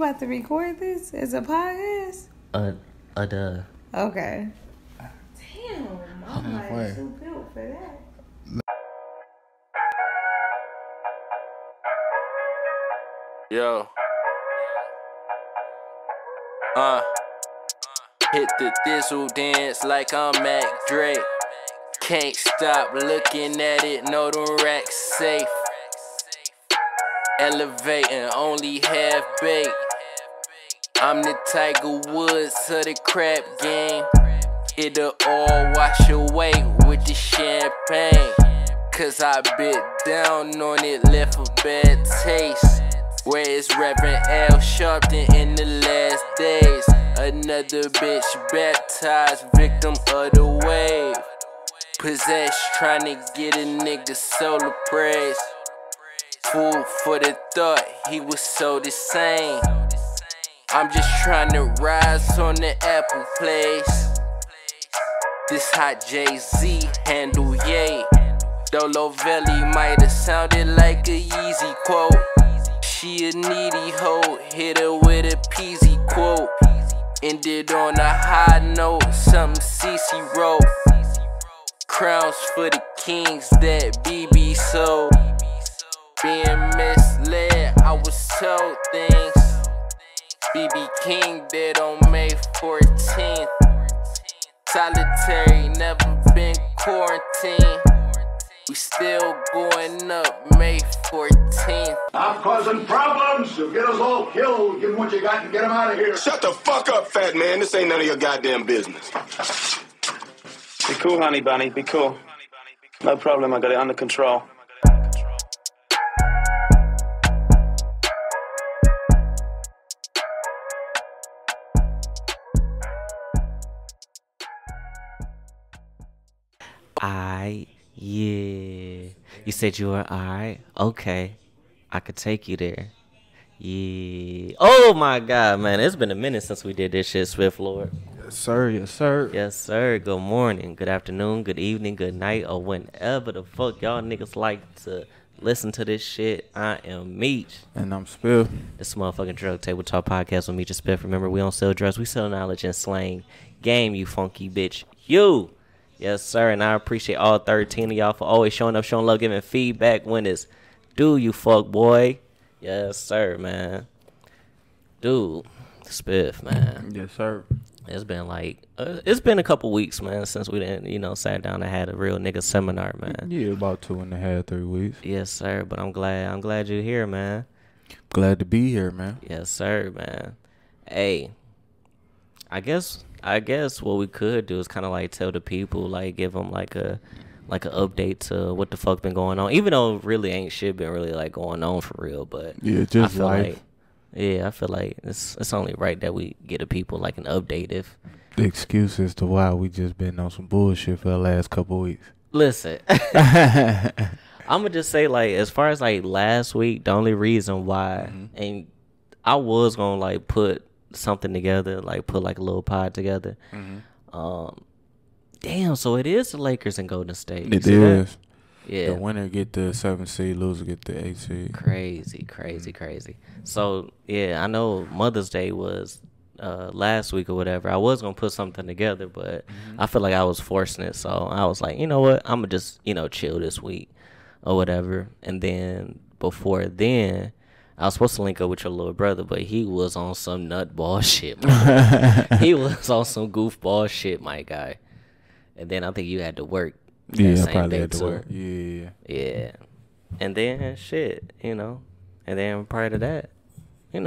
about to record this as a podcast? Duh. Okay. Damn, I'm like too built for that. Yo. Hit the thistle dance like I'm Mac Drake. Can't stop looking at it, know them racks safe. Elevating, only half baked. I'm the Tiger Woods of the crap game. It'll all wash away with the champagne. Cause I bit down on it, left a bad taste. Where is Reverend Al Sharpton in the last days? Another bitch baptized, victim of the wave. Possessed, trying to get a nigga solar praise. Food for the thought, he was so the same. I'm just trying to rise on the Apple place. This hot Jay-Z handle, yay. Dolo Valley might have sounded like a Yeezy quote. She a needy hoe, hit her with a peasy quote. Ended on a high note, something CC wrote. Crowns for the kings that BB sold. Being misled, I was told things. BB King dead on May 14th. Solitary, never been quarantined. We still going up May 14th. Stop causing problems. You'll get us all killed. Give them what you got and get them out of here. Shut the fuck up, fat man. This ain't none of your goddamn business. Be cool, honey bunny. Be cool. No problem. I got it under control. Yeah. You said you were alright? Okay. I could take you there. Yeah. Oh my God, man. It's been a minute since we did this shit, Swift Lord. Yes, sir. Yes, sir. Yes, sir. Good morning, good afternoon, good evening, good night, or whenever the fuck y'all niggas like to listen to this shit. I am Meech. And I'm Spiff. This motherfucking Drug Table Talk podcast with Meech and Spiff. Remember, we don't sell drugs, we sell knowledge and slang. Game, you funky bitch. You. Yes, sir, and I appreciate all 13 of y'all for always showing up, showing love, giving feedback when it's due, you fuck boy. Yes, sir, man. Dude, Spiff, man. Yes, sir. It's been like, it's been a couple weeks, man, since we didn't, sat down and had a real nigga seminar, man. Yeah, about 2.5, 3 weeks. Yes, sir, but I'm glad you're here, man. Glad to be here, man. Yes, sir, man. Hey, I guess what we could do is kind of like tell the people, like give them like a update to what the fuck been going on, even though really ain't shit been really like going on for real. But yeah, just life. I feel like it's only right that we get the people like an update. If the excuse as to why we just been on some bullshit for the last couple weeks. Listen, I'm gonna just say like as far as like last week, the only reason why, and I was gonna like put something together, like put like a little pod together. Damn, so it is the Lakers and Golden State. It is. That? Yeah. The winner get the 7th seed, loser get the 8th seed. Crazy. So yeah, I know Mother's Day was last week or whatever. I was gonna put something together, but I feel like I was forcing it. So I was like, you know what? I'm gonna just chill this week or whatever. And then before then, I was supposed to link up with your little brother, but he was on some nutball shit. He was on some goofball shit, my guy. And then I think you had to work. Yeah, I probably had to work. Yeah. And then shit, And then prior to that, I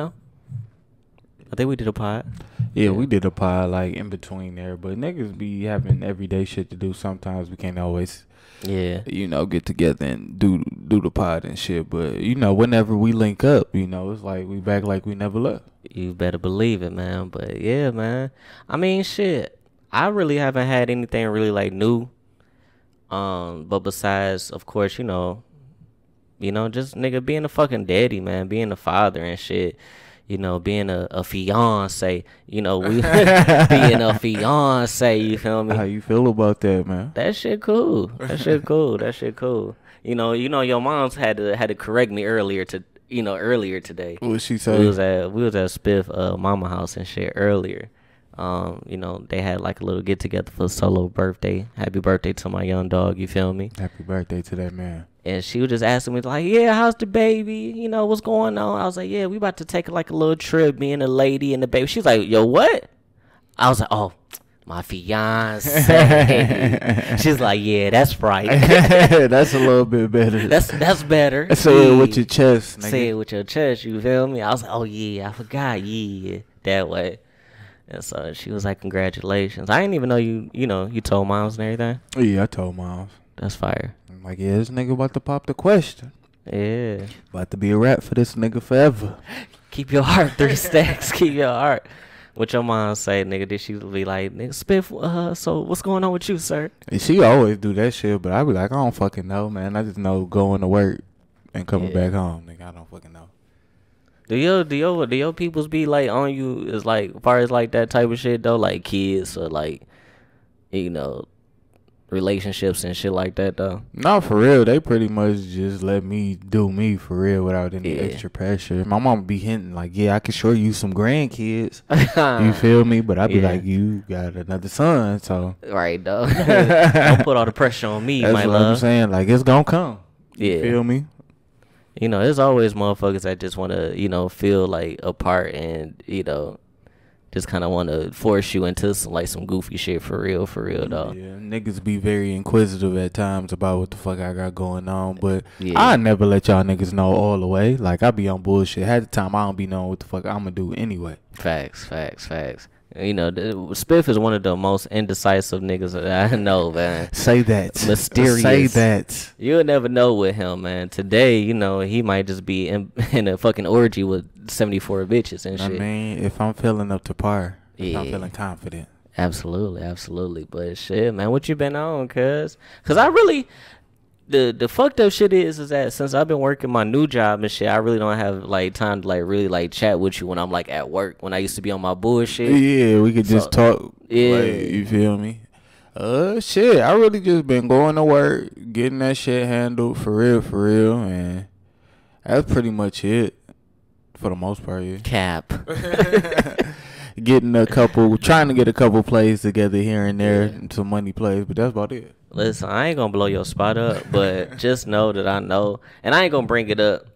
think we did a pod. Yeah, we did a pod like in between there. But niggas be having everyday shit to do. Sometimes we can't always, get together and do the pod and shit. But whenever we link up, it's like we back like we never left. You better believe it, man. But yeah, man. I mean, shit. I really haven't had anything really like new. But besides, of course, just nigga being a fucking daddy, man, being a father and shit. Being a fiance, we being a fiance, you feel me? How you feel about that, man? That shit cool. That shit cool. Your moms had to correct me earlier earlier today. What she say? We was at Spiff mama house and shit earlier. They had like a little get together for a solo birthday. Happy birthday to my young dog, you feel me? Happy birthday to that man. And she was just asking me like, yeah, how's the baby? What's going on? I was like, yeah, we about to take like a little trip, me and the lady and the baby. She's like, yo, what? I was like, oh, my fiance. She's like, yeah, that's right. That's a little bit better. That's better. Say it with your chest, nigga. Say it with your chest, you feel me? I was like, oh yeah, I forgot, yeah, that way. And so she was like, congratulations. I didn't even know you told moms and everything. Yeah, I told moms. That's fire. I'm like, yeah, this nigga about to pop the question. Yeah. About to be a rap for this nigga forever. Keep your heart, 3 stacks. Keep your heart. What your mom say, nigga? Did she be like, nigga, Spiff, so what's going on with you, sir? And she always do that shit, but I be like, I don't fucking know, man. I just know going to work and coming back home, nigga. I don't fucking know. Do your peoples be like on you as like far as like that type of shit though, like kids or like relationships and shit like that though? No, for real. They pretty much just let me do me for real without any extra pressure. My mom be hinting like, yeah, I can show you some grandkids. You feel me? But I be like, you got another son, so right though. Don't put all the pressure on me, that's my what love. I'm saying. Like, it's gonna come. Yeah. You feel me? There's always motherfuckers that just want to, feel like a part and, just kind of want to force you into some goofy shit for real though. Yeah, niggas be very inquisitive at times about what the fuck I got going on, but I never let y'all niggas know all the way. Like, I be on bullshit. Half the time, I don't be knowing what the fuck I'm gonna do anyway. Facts. Spiff is one of the most indecisive niggas that I know, man. Say that. Mysterious. Say that. You'll never know with him, man. Today, he might just be in a fucking orgy with 74 bitches and shit. I mean, if I'm feeling up to par, if I'm feeling confident. Absolutely. But shit, man, what you been on, cuz? Cuz I really... The fucked up shit is that since I've been working my new job and shit, I really don't have like time to like really like chat with you when I'm like at work. When I used to be on my bullshit. Yeah, we could just talk. Yeah, like, you feel me? Shit, I really just been going to work, getting that shit handled for real, and that's pretty much it for the most part. Yeah. Cap. Trying to get a couple plays together here and there, some money plays, but that's about it. Listen, I ain't gonna blow your spot up, but just know that I know, and I ain't gonna bring it up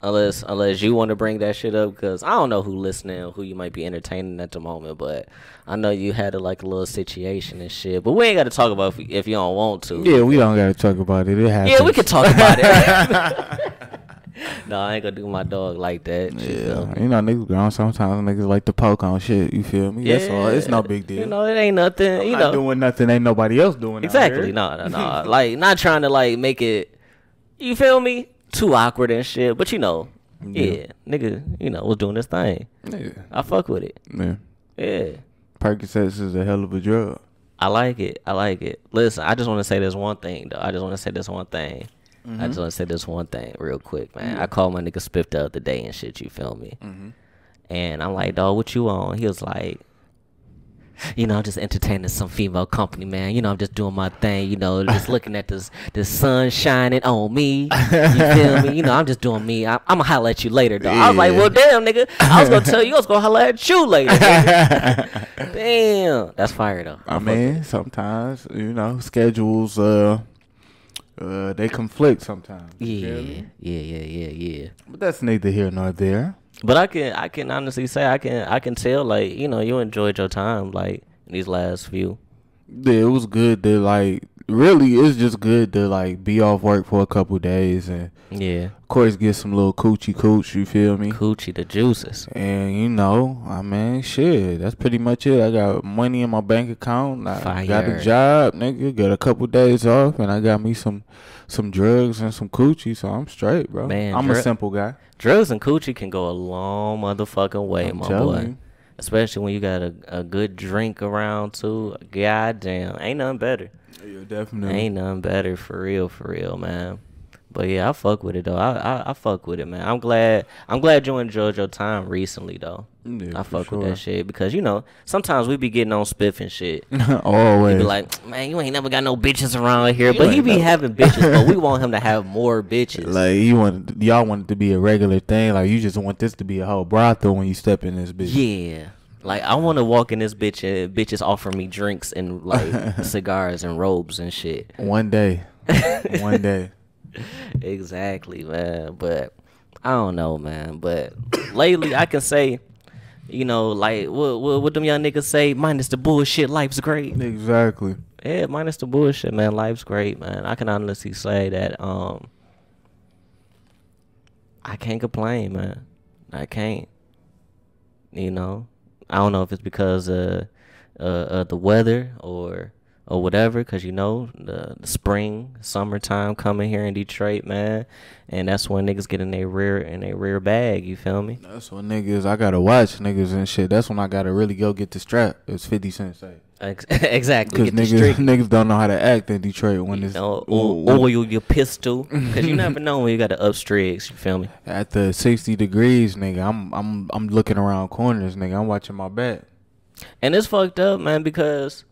unless you want to bring that shit up, because I don't know who listening, who you might be entertaining at the moment, but I know you had a little situation and shit, but we ain't got to talk about if you don't want to. Yeah, we don't got to talk about it. It happens. Yeah, we can talk about it. No, I ain't gonna do my dog like that. Yeah, niggas grown. Sometimes niggas like to poke on shit. You feel me? That's all. It's no big deal. It ain't nothing. I'm not doing nothing. Ain't nobody else doing. Exactly. No. Like, not trying to like make it. You feel me? Too awkward and shit. But nigga, was doing this thing. Yeah, I fuck with it. Yeah. Percocets is a hell of a drug. I like it. Listen, I just want to say this one thing though. I just want to say this one thing real quick, man. I called my nigga Spiff the other day and shit, you feel me? And I'm like, dog, what you on? He was like, I'm just entertaining some female company, man. I'm just doing my thing, just looking at this sun shining on me. You feel me? I'm just doing me. I'm going to holler at you later, dog. I was like, well, damn, nigga. I was going to tell you I was going to holler at you later. Damn. That's fire, though. I mean, sometimes, schedules, they conflict sometimes. Yeah. But that's neither here nor there. But I can honestly say I can tell like you enjoyed your time like in these last few. Yeah, it was good to like really it's just good to like be off work for a couple days and of course get some little cooch, you feel me? Coochie the juices. And I mean shit, that's pretty much it. I got money in my bank account. I got a job, nigga, got a couple days off and I got me some drugs and some coochie, so I'm straight, bro. Man, I'm a simple guy. Drugs and coochie can go a long motherfucking way, my boy. You. Especially when you got a good drink around too. Goddamn, ain't nothing better. Yeah, definitely. Ain't nothing better for real, man. But yeah, I fuck with it though. I fuck with it, man. I'm glad you enjoyed your time recently though. Yeah, I fuck sure. with that shit because sometimes we be getting on Spiff and shit. Always. He be like, man, you ain't never got no bitches around here, but he be having bitches. But we want him to have more bitches. Like y'all want it to be a regular thing. Like you just want this to be a whole brothel when you step in this bitch. Yeah. Like I want to walk in this bitch and bitches offer me drinks and like cigars and robes and shit. One day. One day. Exactly, man. But I don't know, man. But lately, I can say, like what them young niggas say, minus the bullshit, life's great. Exactly. Yeah, minus the bullshit, man. Life's great, man. I can honestly say that. I can't complain, man. I can't. I don't know if it's because of the weather or whatever, because the spring, summertime coming here in Detroit, man, and that's when niggas get in their rear bag. You feel me? That's when I gotta watch niggas and shit. That's when I gotta really go get the strap. It's 50 Cent say. Exactly. Because niggas don't know how to act in Detroit when it's oil your pistol, because you never know when you got the up streaks. You feel me? At the 60 degrees, nigga, I'm looking around corners, nigga. I'm watching my back. And it's fucked up, man, because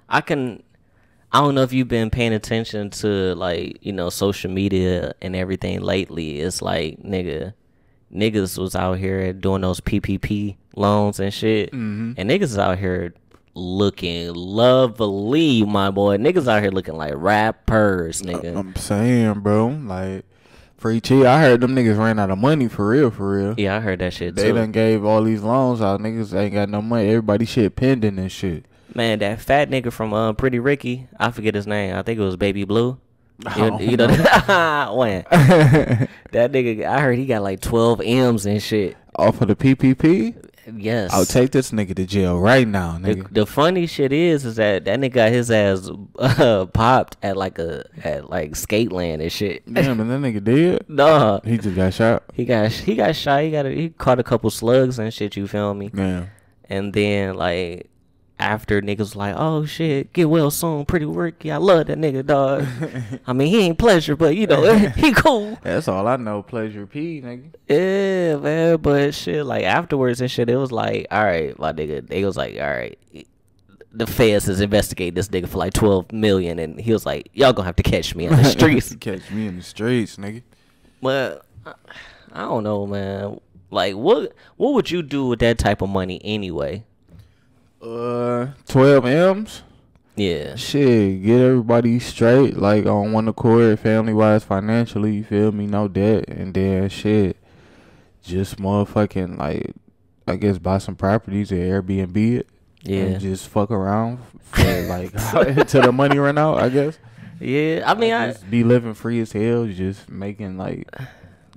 I don't know if you've been paying attention to social media and everything lately. It's like niggas was out here doing those PPP loans and shit, and niggas is out here looking lovely, my boy. Niggas out here looking like rappers, nigga. I'm saying, bro, like free cheap. I heard them niggas ran out of money for real. Yeah, I heard that shit too. They done gave all these loans out. Niggas ain't got no money. Everybody shit pending and shit. Man, that fat nigga from Pretty Ricky, I forget his name. I think it was Baby Blue. When that nigga, I heard he got like 12 M's and shit off of the PPP. Yes, I'll take this nigga to jail right now, nigga. The funny shit is that nigga got his ass popped at like Skateland and shit. Damn, and that nigga did? Nah, he just got shot. He got shot. He caught a couple slugs and shit. You feel me? Yeah. And then like after niggas like, oh shit, get well soon, Pretty Ricky. I love that nigga, dog. I mean, he ain't Pleasure, but he cool. That's all I know, Pleasure P, nigga. Yeah, man, but shit, like afterwards and shit, it was like, all right, my nigga. They was like, all right, the feds is investigating this nigga for like $12 million, and he was like, y'all gonna have to catch me in the streets. Catch me in the streets, nigga. But I don't know, man. Like, what would you do with that type of money anyway? 12 M's. Yeah. Shit, get everybody straight, like on one accord, family wise, financially. You feel me? No debt, and then shit, just motherfucking like, I guess buy some properties or Airbnb it. Yeah. And just fuck around for like until the money run out. I guess. Yeah. I mean, just be living free as hell, just making like.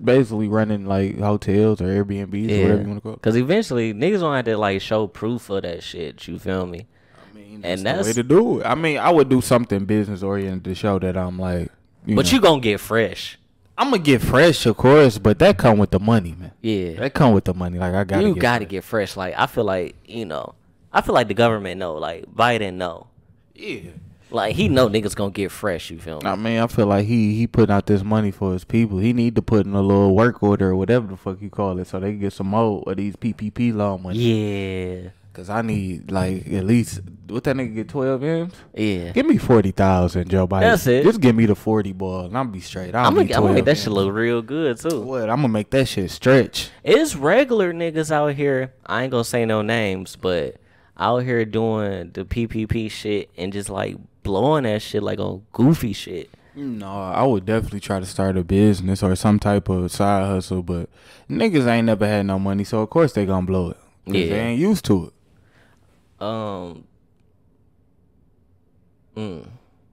Basically running like hotels or Airbnbs or whatever you want to call it. Because eventually niggas gonna have to like show proof of that shit. You feel me? I mean, that's the way to do it. I mean, I would do something business oriented to show that I'm like. You gonna get fresh. I'm gonna get fresh, of course, but that come with the money, man. Yeah, that come with the money. Like I gotta. You gotta get fresh. Like I feel like the government know. Like Biden know. Yeah. Like, he know niggas gonna get fresh, you feel me? I mean, I feel like he putting out this money for his people. He need to put in a little work order or whatever the fuck you call it so they can get some more of these PPP loan money. Yeah. Because I need, like, at least, what that nigga get, 12 M's? Yeah. Give me 40,000, Joe Biden. That's it. Just give me the 40 ball and I'm be straight. I'm gonna make that shit look real good, too. What? I'm gonna make that shit stretch. It's regular niggas out here, I ain't gonna say no names, but out here doing the PPP shit and just, like, blowing that shit like on goofy shit. No, I would definitely try to start a business or some type of side hustle, but niggas ain't never had no money, so of course they gonna blow it. Cause they ain't used to it.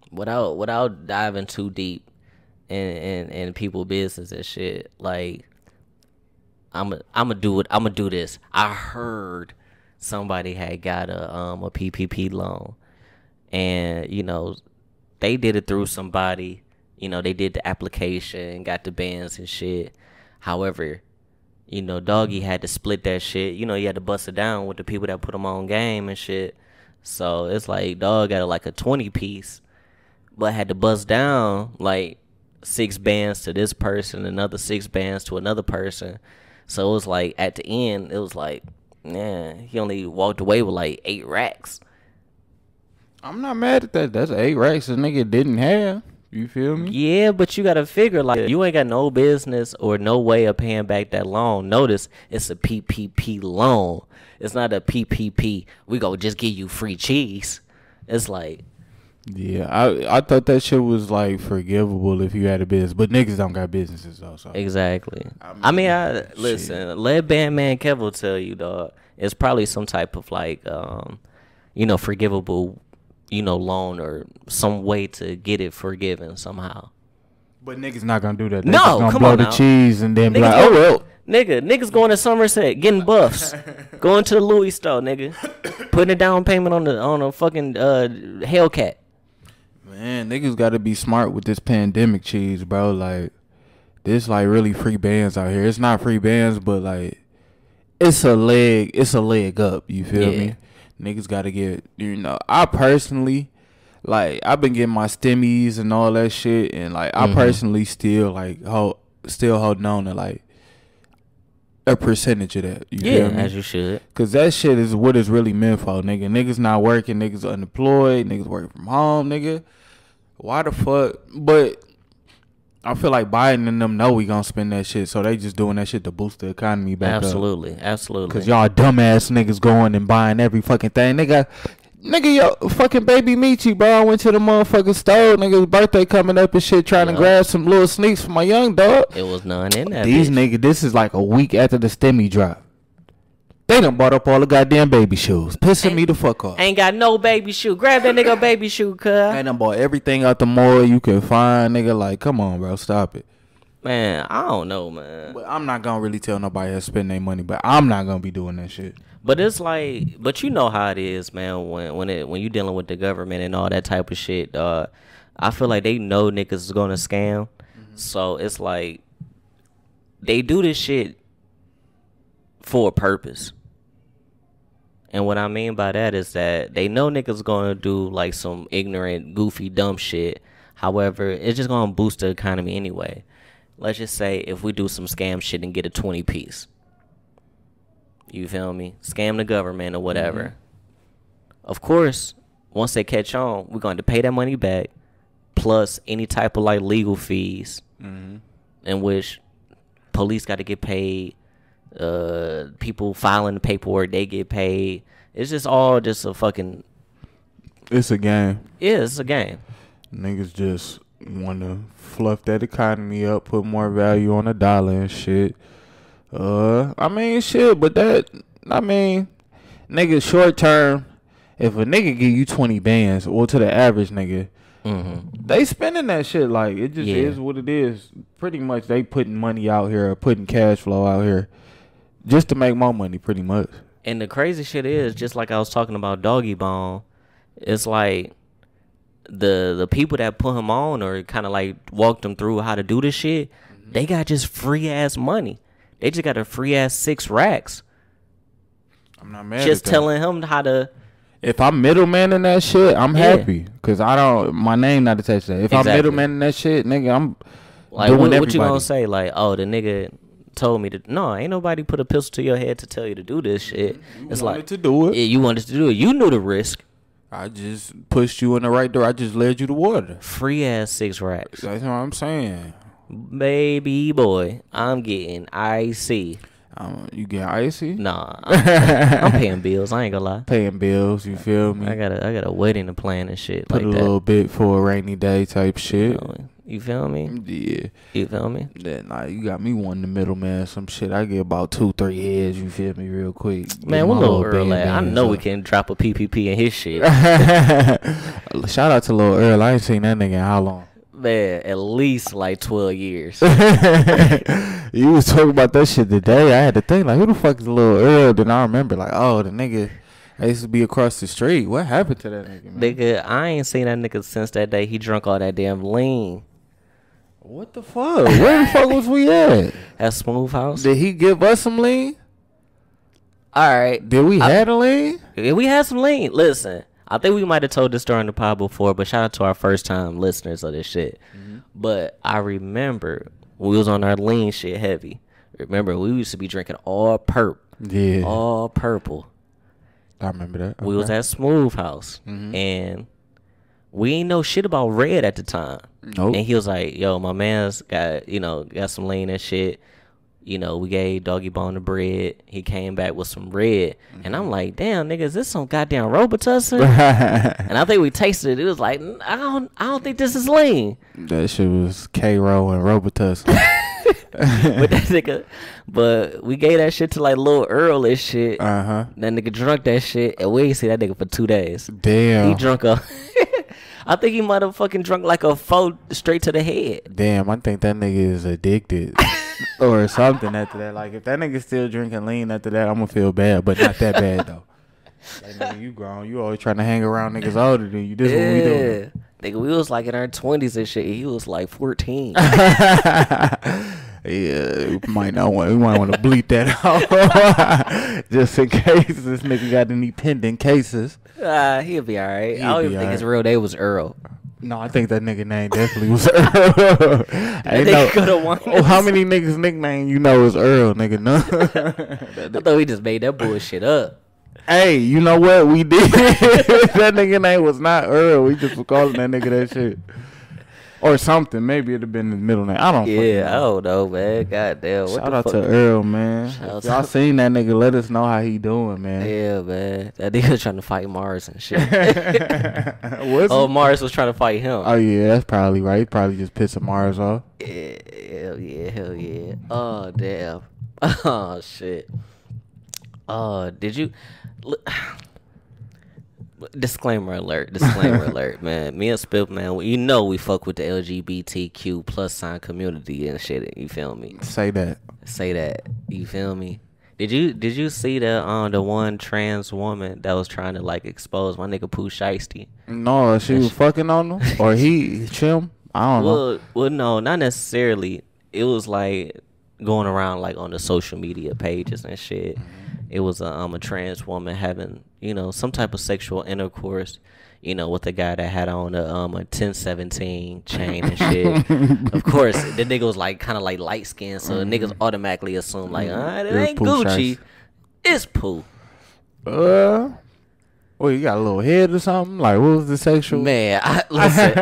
Without diving too deep in people business and shit, like I'ma do this. I heard somebody had got a PPP loan. And, they did it through somebody. They did the application, got the bands and shit. However, Doggy had to split that shit. He had to bust it down with the people that put him on game and shit. So it's like Dog got like a 20 piece, but had to bust down like 6 bands to this person, another 6 bands to another person. So it was like at the end, it was like, man, he only walked away with like 8 racks. I'm not mad at that. That's 8 racks a nigga didn't have. You feel me? Yeah, but you gotta figure, like, you ain't got no business or no way of paying back that loan. Notice it's a PPP loan. It's not a PPP. We go just give you free cheese. It's like, yeah, I thought that shit was like forgivable if you had a business, but niggas don't got businesses though. So. Exactly. I mean, listen. Let Bandman Kevo tell you, dog. It's probably some type of like, forgivable, loan or some way to get it forgiven somehow. But niggas not gonna do that. They No, gonna come blow on the now. cheese and then be Niggas like, go- oh well. Niggas going to Somerset getting buffs, going to the Louis store, nigga, putting a down payment on a fucking Hellcat. Man, niggas got to be smart with this pandemic cheese, bro. Like, this like really free bands out here. It's not free bands, but like, it's a leg up. You feel me? Niggas got to get, I personally, like, I've been getting my stimmies and all that shit, and like, I personally still like holding on to like a percentage of that. You feel me? As you should. Cause that shit is what it's really meant for, nigga. Niggas not working, niggas unemployed, niggas working from home, nigga. Why the fuck? But I feel like Biden and them know we gonna spend that shit, so they just doing that shit to boost the economy back up. Absolutely. Cause y'all dumbass niggas going and buying every fucking thing. Nigga, yo, fucking baby Meechy, bro. I went to the motherfucking store. Nigga's birthday coming up and shit, trying to grab some little sneaks for my young dog. It was none in that. These niggas, this is like a week after the stimmy drop. They done bought up all the goddamn baby shoes. Pissing me the fuck off. Ain't got no baby shoe. Grab that nigga baby shoe, cuz. They done bought everything out the mall you could find, nigga. Like, come on, bro. Stop it. Man, I don't know, man. But I'm not gonna really tell nobody how to spend their money, but I'm not gonna be doing that shit. But it's like, but you know how it is, man. When you dealing with the government and all that type of shit, I feel like they know niggas is gonna scam. So it's like they do this shit for a purpose. And what I mean by that is that they know niggas gonna do like some ignorant, goofy, dumb shit. However, it's just gonna boost the economy anyway. Let's just say if we do some scam shit and get a 20 piece. You feel me? Scam the government or whatever. Of course, once they catch on, we're going to pay that money back, plus any type of like legal fees, in which police got to get paid. People filing the paperwork, they get paid. It's just all just a fucking. It's a game. Yeah, it's a game. Niggas just want to fluff that economy up, put more value on the dollar and shit. I mean, shit, but nigga, short term, if a nigga give you 20 bands, or to the average nigga, they spending that shit. Like, it just is what it is. Pretty much, they putting money out here, or putting cash flow out here, just to make more money, pretty much. And the crazy shit is, just like I was talking about Doggy Bone, it's like the people that put him on or kind of like walked him through how to do this shit, they got just free ass money. They just got a free ass 6 racks. I'm not mad. Just at that. telling him how to. If I'm middleman in that shit, I'm happy. Cause my name not attached to that. If I'm middleman in that shit, nigga, I'm like, doing what you gonna say? Like, oh, the nigga told me to. No, ain't nobody put a pistol to your head to tell you to do this shit. It's like to do it. Yeah, you wanted to do it. You knew the risk. I just pushed you in the right door. I just led you to water. Free ass 6 racks. That's what I'm saying. Baby boy, I'm getting icy. You get icy? Nah, I'm paying bills. I ain't gonna lie. Paying bills, you feel me? I got a wedding to plan and shit. Put like a little bit for a rainy day type shit. You feel me? Yeah. You feel me? Then you got me one in the middle, man. Some shit. I get about 2-3 heads. You feel me? Real quick. Man, what Lil Earl at? I know we can drop a PPP in his shit. Shout out to Lil Earl. I ain't seen that nigga in how long? Man, at least like 12 years. You was talking about that shit today. I had to think, like, who the fuck is Lil Earl? Then I remember, like, oh, the nigga I used to be across the street. What happened to that nigga, man? Nigga, I ain't seen that nigga since that day he drunk all that damn lean. What the fuck? Where the fuck was we at? At Smooth House. Did he give us some lean? All right. Did we had a lean? We had some lean. Listen, I think we might have told this story on the pod before, but shout out to our first time listeners of this shit. But I remember we was on our lean shit heavy. Remember, we used to be drinking all perp. Yeah. All purple. I remember that. Okay. We was at Smooth House. And we ain't know shit about red at the time. Nope. And he was like, yo, my man's got, got some lean and shit. We gave Doggy Bone the bread. He came back with some red. And I'm like, damn, nigga, is this some goddamn Robitussin? And I think we tasted it. It was like, I don't think this is lean. That shit was K-Ro and Robitussin. But we gave that shit to like Lil Earl and shit. Uh-huh. That nigga drunk that shit, and we ain't see that nigga for 2 days. Damn. He drunk I think he might have fucking drunk like a 4 straight to the head. Damn, I think that nigga is addicted. Or something after that. Like, if that nigga still drinking lean after that, I'm gonna feel bad, but not that bad, though. Like, nigga, you grown. You always trying to hang around niggas older than you. This is what we doing. Nigga, we was like in our 20s and shit. He was like 14. Yeah, we might want to bleep that out. Just in case this nigga got any pending cases. He'll be alright. I don't even think his real name was Earl. No, I think that nigga name definitely was Earl. How many niggas nickname you know is Earl, nigga? No. I thought we just made that bullshit up. Hey, you know what? We did. That nigga name was not Earl. We just were calling that nigga that shit. Or something. Maybe it'd have been his middle name. I don't know, man. Goddamn. Shout out to Earl, man. If y'all seen that nigga, let us know how he doing, man. Yeah, man. That nigga trying to fight Mars and shit. Mars was trying to fight him. Oh, yeah. That's probably right. He probably just pissing Mars off. Yeah, hell yeah. Oh, damn. Oh, shit. Did you... Disclaimer alert, man. Me and Spiff, man, we fuck with the LGBTQ plus sign community and shit. You feel me? Say that. You feel me? Did you see the one trans woman that was trying to like expose my nigga Pooh Shiesty? No, she was fucking on him or him. I don't know. Well, no, not necessarily. It was like going around like on the social media pages and shit. It was a trans woman having, some type of sexual intercourse, with a guy that had on a 1017 chain and shit. Of course, the nigga was like kind of like light skinned, so niggas automatically assume like, it ain't Gucci, it's Pooh. Well, you got a little head or something? Like, what was the sexual? Man, listen,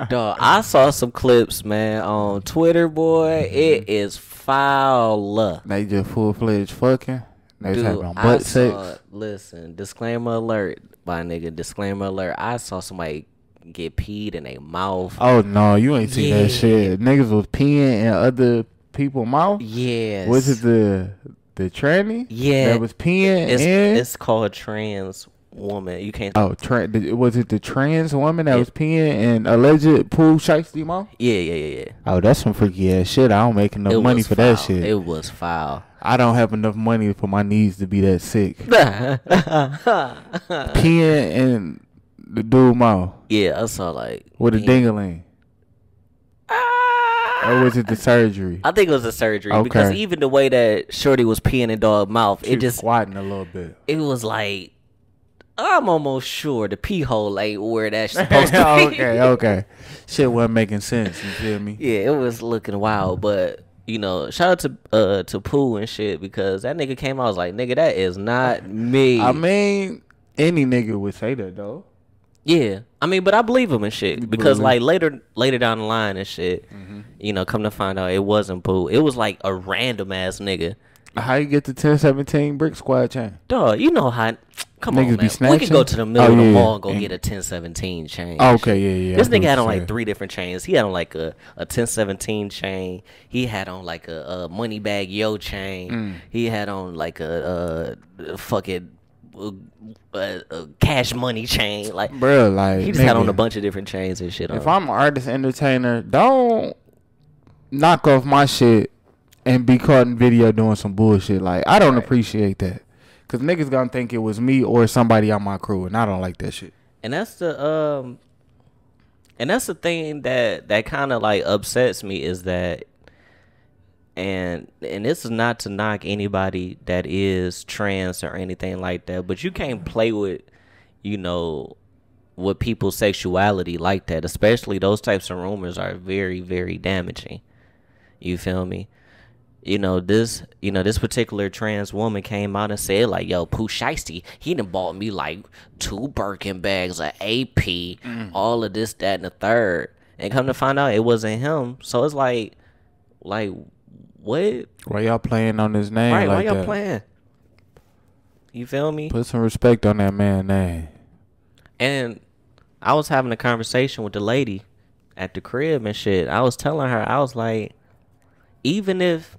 dog, I saw some clips, man, on Twitter, boy. It is foul. They just full-fledged fucking? They was having butt sex? Listen, disclaimer alert, my nigga, disclaimer alert. I saw somebody get peed in their mouth. Oh, no, you ain't seen that shit. Niggas was peeing in other people's mouth? Yes. Was it the tranny? Yeah. That was peeing in? It's called trans woman. You can't. Oh, was it the trans woman that was peeing in alleged Pooh Shiesty mouth? Yeah. Oh, that's some freaky ass shit. I don't make enough money for that shit. It was foul. I don't have enough money for my knees to be that sick. Peeing in the dude mouth. Yeah, I saw like with a ding-a-ling. Or was it the surgery? I think it was the surgery because even the way that Shorty was peeing in dog mouth, it just squatting a little bit. It was like I'm almost sure the pee hole ain't where that's supposed to be. Okay. Shit wasn't making sense. You feel me? Yeah, it was looking wild, but. Shout out to Pooh and shit because that nigga came out, I was like, nigga, that is not me. I mean, any nigga would say that though. Yeah, I mean, but I believe him and shit because like later down the line and shit, come to find out it wasn't Pooh. It was like a random ass nigga. How you get the 1017 brick squad chain? Dog, you know how. Come on, man. We can go to the middle of the mall and go get a 1017 chain. Okay, yeah. This nigga had on like 3 different chains. He had on like a 1017 chain. He had on like a money bag yo chain. He had on like a fucking cash money chain. Like, bro, like he just had on a bunch of different chains and shit. If I'm an artist entertainer, don't knock off my shit and be caught in video doing some bullshit. Like, I don't appreciate that. Cause niggas gonna think it was me or somebody on my crew, and I don't like that shit. And that's the thing that kind of like upsets me is that, and this is not to knock anybody that is trans or anything like that, but you can't play with, with people's sexuality like that, especially those types of rumors are very, very damaging. You feel me? This particular trans woman came out and said, like, yo, Pooh Shiesty, he done bought me like 2 Birkin bags of AP, all of this, that, and the third. And come to find out it wasn't him. So it's like what? Why y'all playing on his name? Right, like why y'all that? playing? You feel me? Put some respect on that man's name. And I was having a conversation with the lady at the crib and shit. I was telling her, I was like, even if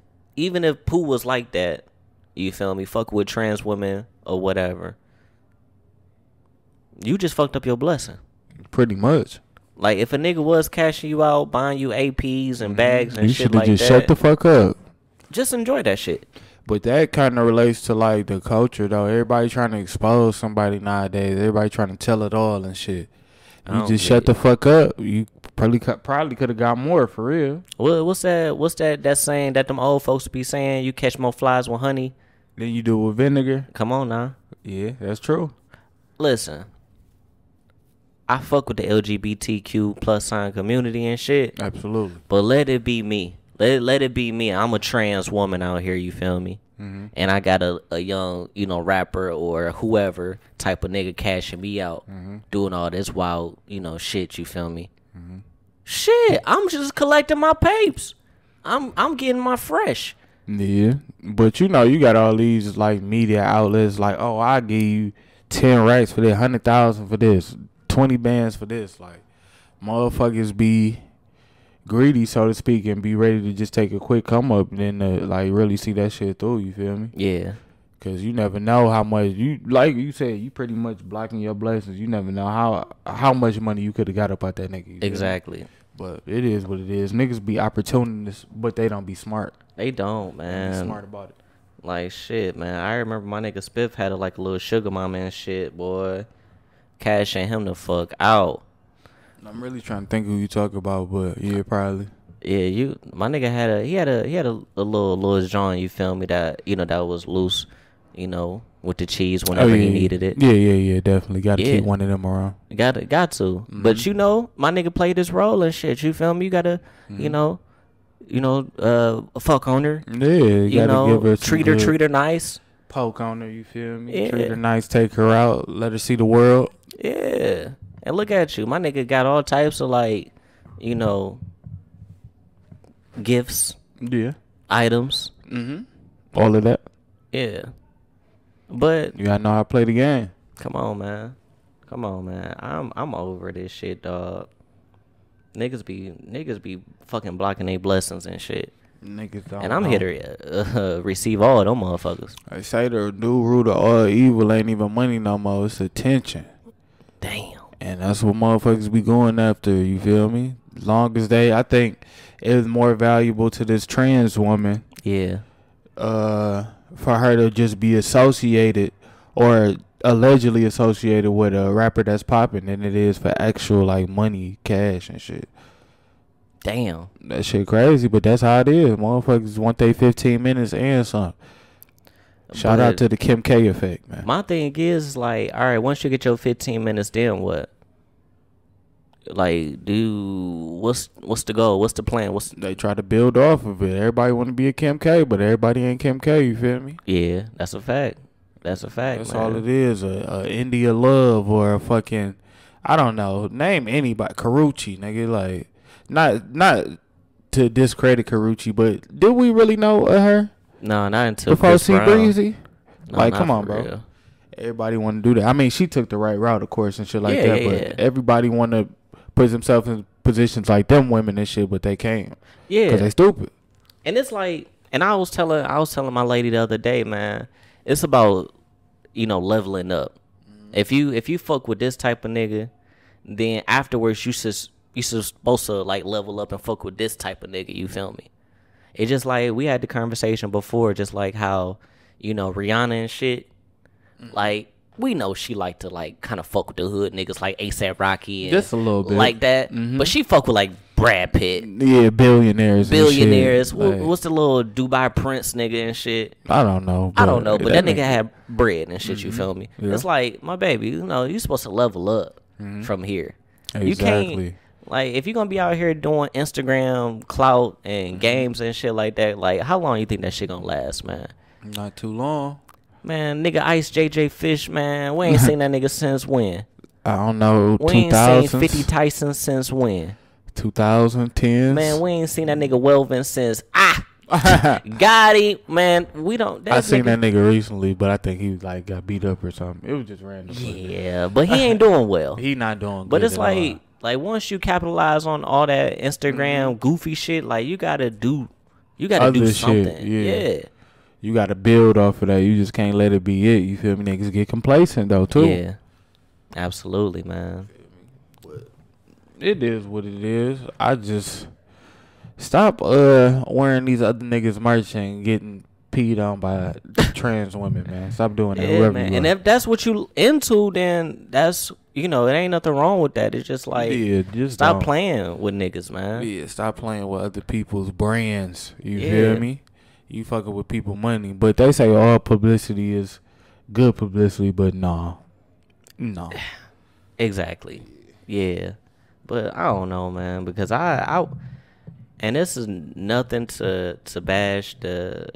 Pooh was like that, you feel me, fuck with trans women or whatever, you just fucked up your blessing. Pretty much. Like, if a nigga was cashing you out, buying you APs and bags and shit like that, you should have just shut the fuck up. Just enjoy that shit. But that kind of relates to, like, the culture, though. Everybody trying to expose somebody nowadays. Everybody trying to tell it all and shit. You just shut the fuck up. You probably could have got more, for real. Well, what's that saying that them old folks be saying? You catch more flies with honey than you do with vinegar. Come on now. Yeah, that's true. Listen, I fuck with the LGBTQ plus sign community and shit. Absolutely. But let it be me. Let it be me. I'm a trans woman out here, you feel me? Mm-hmm. And I got a young, rapper or whoever type of nigga cashing me out, doing all this wild, shit, you feel me? Mm-hmm. Shit, I'm just collecting my papes. I'm getting my fresh. Yeah, but you got all these like media outlets like, oh, I give you 10 racks for this, 100,000 for this, 20 bands for this. Like, motherfuckers be greedy, so to speak, and be ready to just take a quick come up and then like really see that shit through. You feel me? Yeah. Cause you never know how much like you said, you pretty much blocking your blessings. You never know how much money you could have got up out that nigga. Exactly. But it is what it is. Niggas be opportunists, but they don't be smart. They don't, man. They be smart about it. Like, shit, man. I remember my nigga Spiff had a little sugar mama and shit, boy. Cashing him the fuck out. I'm really trying to think who you talk about, but yeah, probably. Yeah, my nigga had a little John, you feel me, that that was loose, with the cheese whenever he needed it. Yeah, definitely. Gotta keep one of them around. Got to. Mm-hmm. But my nigga played his role and shit, you feel me? You gotta fuck on her. Yeah, you gotta give her treat her nice. Poke on her, you feel me? Yeah. Treat her nice, take her out, let her see the world. Yeah. And look at you. My nigga got all types of gifts. Yeah. Items. Mm-hmm. All of that. Yeah. But you gotta know how to play the game. Come on, man. I'm over this shit, dog. Niggas be fucking blocking their blessings and shit. Niggas don't. And I'm here to receive all of them motherfuckers. I say the new root of all evil ain't even money no more. It's attention. Damn. And that's what motherfuckers be going after, you feel me? As long as I think it was more valuable to this trans woman. Yeah. For her to just be associated or allegedly associated with a rapper that's popping than it is for actual like money, cash and shit. Damn. That shit crazy, but that's how it is. Motherfuckers want they 15 minutes and something. Shout out to the Kim K effect, man. My thing is like, all right, once you get your 15 minutes, then what? Like, what's the goal? What's the plan? They try to build off of it. Everybody want to be a Kim K, but everybody ain't Kim K. You feel me? Yeah, that's a fact. That's man. All it is. A India Love or a fucking, I don't know. Name anybody. Karuchi, nigga. Like, not to discredit Karuchi, but did we really know of her? No, not until before C Breezy. No, like, come on, bro. Real. Everybody want to do that. I mean, she took the right route, of course, and shit like that. But everybody want to put themselves in positions like them women and shit, but they can't. Yeah, because they stupid. And it's like, and I was telling my lady the other day, man, it's about leveling up. If you fuck with this type of nigga, then afterwards you supposed to like level up and fuck with this type of nigga. You feel me? It's just like we had the conversation before, just like how Rihanna and shit, like. We know she like to like kind of fuck with the hood niggas like A$AP Rocky and just a little bit like that, but she fuck with like Brad Pitt, yeah, billionaires. And shit. Like, What's the little Dubai Prince nigga and shit? I don't know, but that nigga had bread and shit. You feel me? Yeah. It's like, my baby, you supposed to level up. from here. Exactly. You can't, like, if you're gonna be out here doing Instagram clout and games and shit like that, like, how long you think that shit gonna last, man? Not too long. Man, nigga Ice JJ Fish, man, we ain't seen that nigga since when? I don't know. We ain't seen 50 Tyson since when? 2010s. Man, we ain't seen that nigga Welvin since got him, man. We don't. I seen that nigga recently, but I think he like got beat up or something. It was just random. Yeah, but he ain't doing well. He not doing. But good it's like once you capitalize on all that Instagram goofy shit, like you gotta do something. Shit, yeah. You gotta build off of that. You just can't let it be it. You feel me? Niggas get complacent though too. Yeah, absolutely, man. It is what it is. I just stop wearing these other niggas merch and getting peed on by trans women, man. Stop doing that. Yeah, man. And if that's what you into, then that's, you know, it ain't nothing wrong with that. It's just like, just stop playing with niggas, man. Yeah, stop playing with other people's brands. You feel me? You fucking with people money. But they say all publicity is good publicity, but no. Exactly. Yeah. But I don't know, man, because I and this is nothing to bash the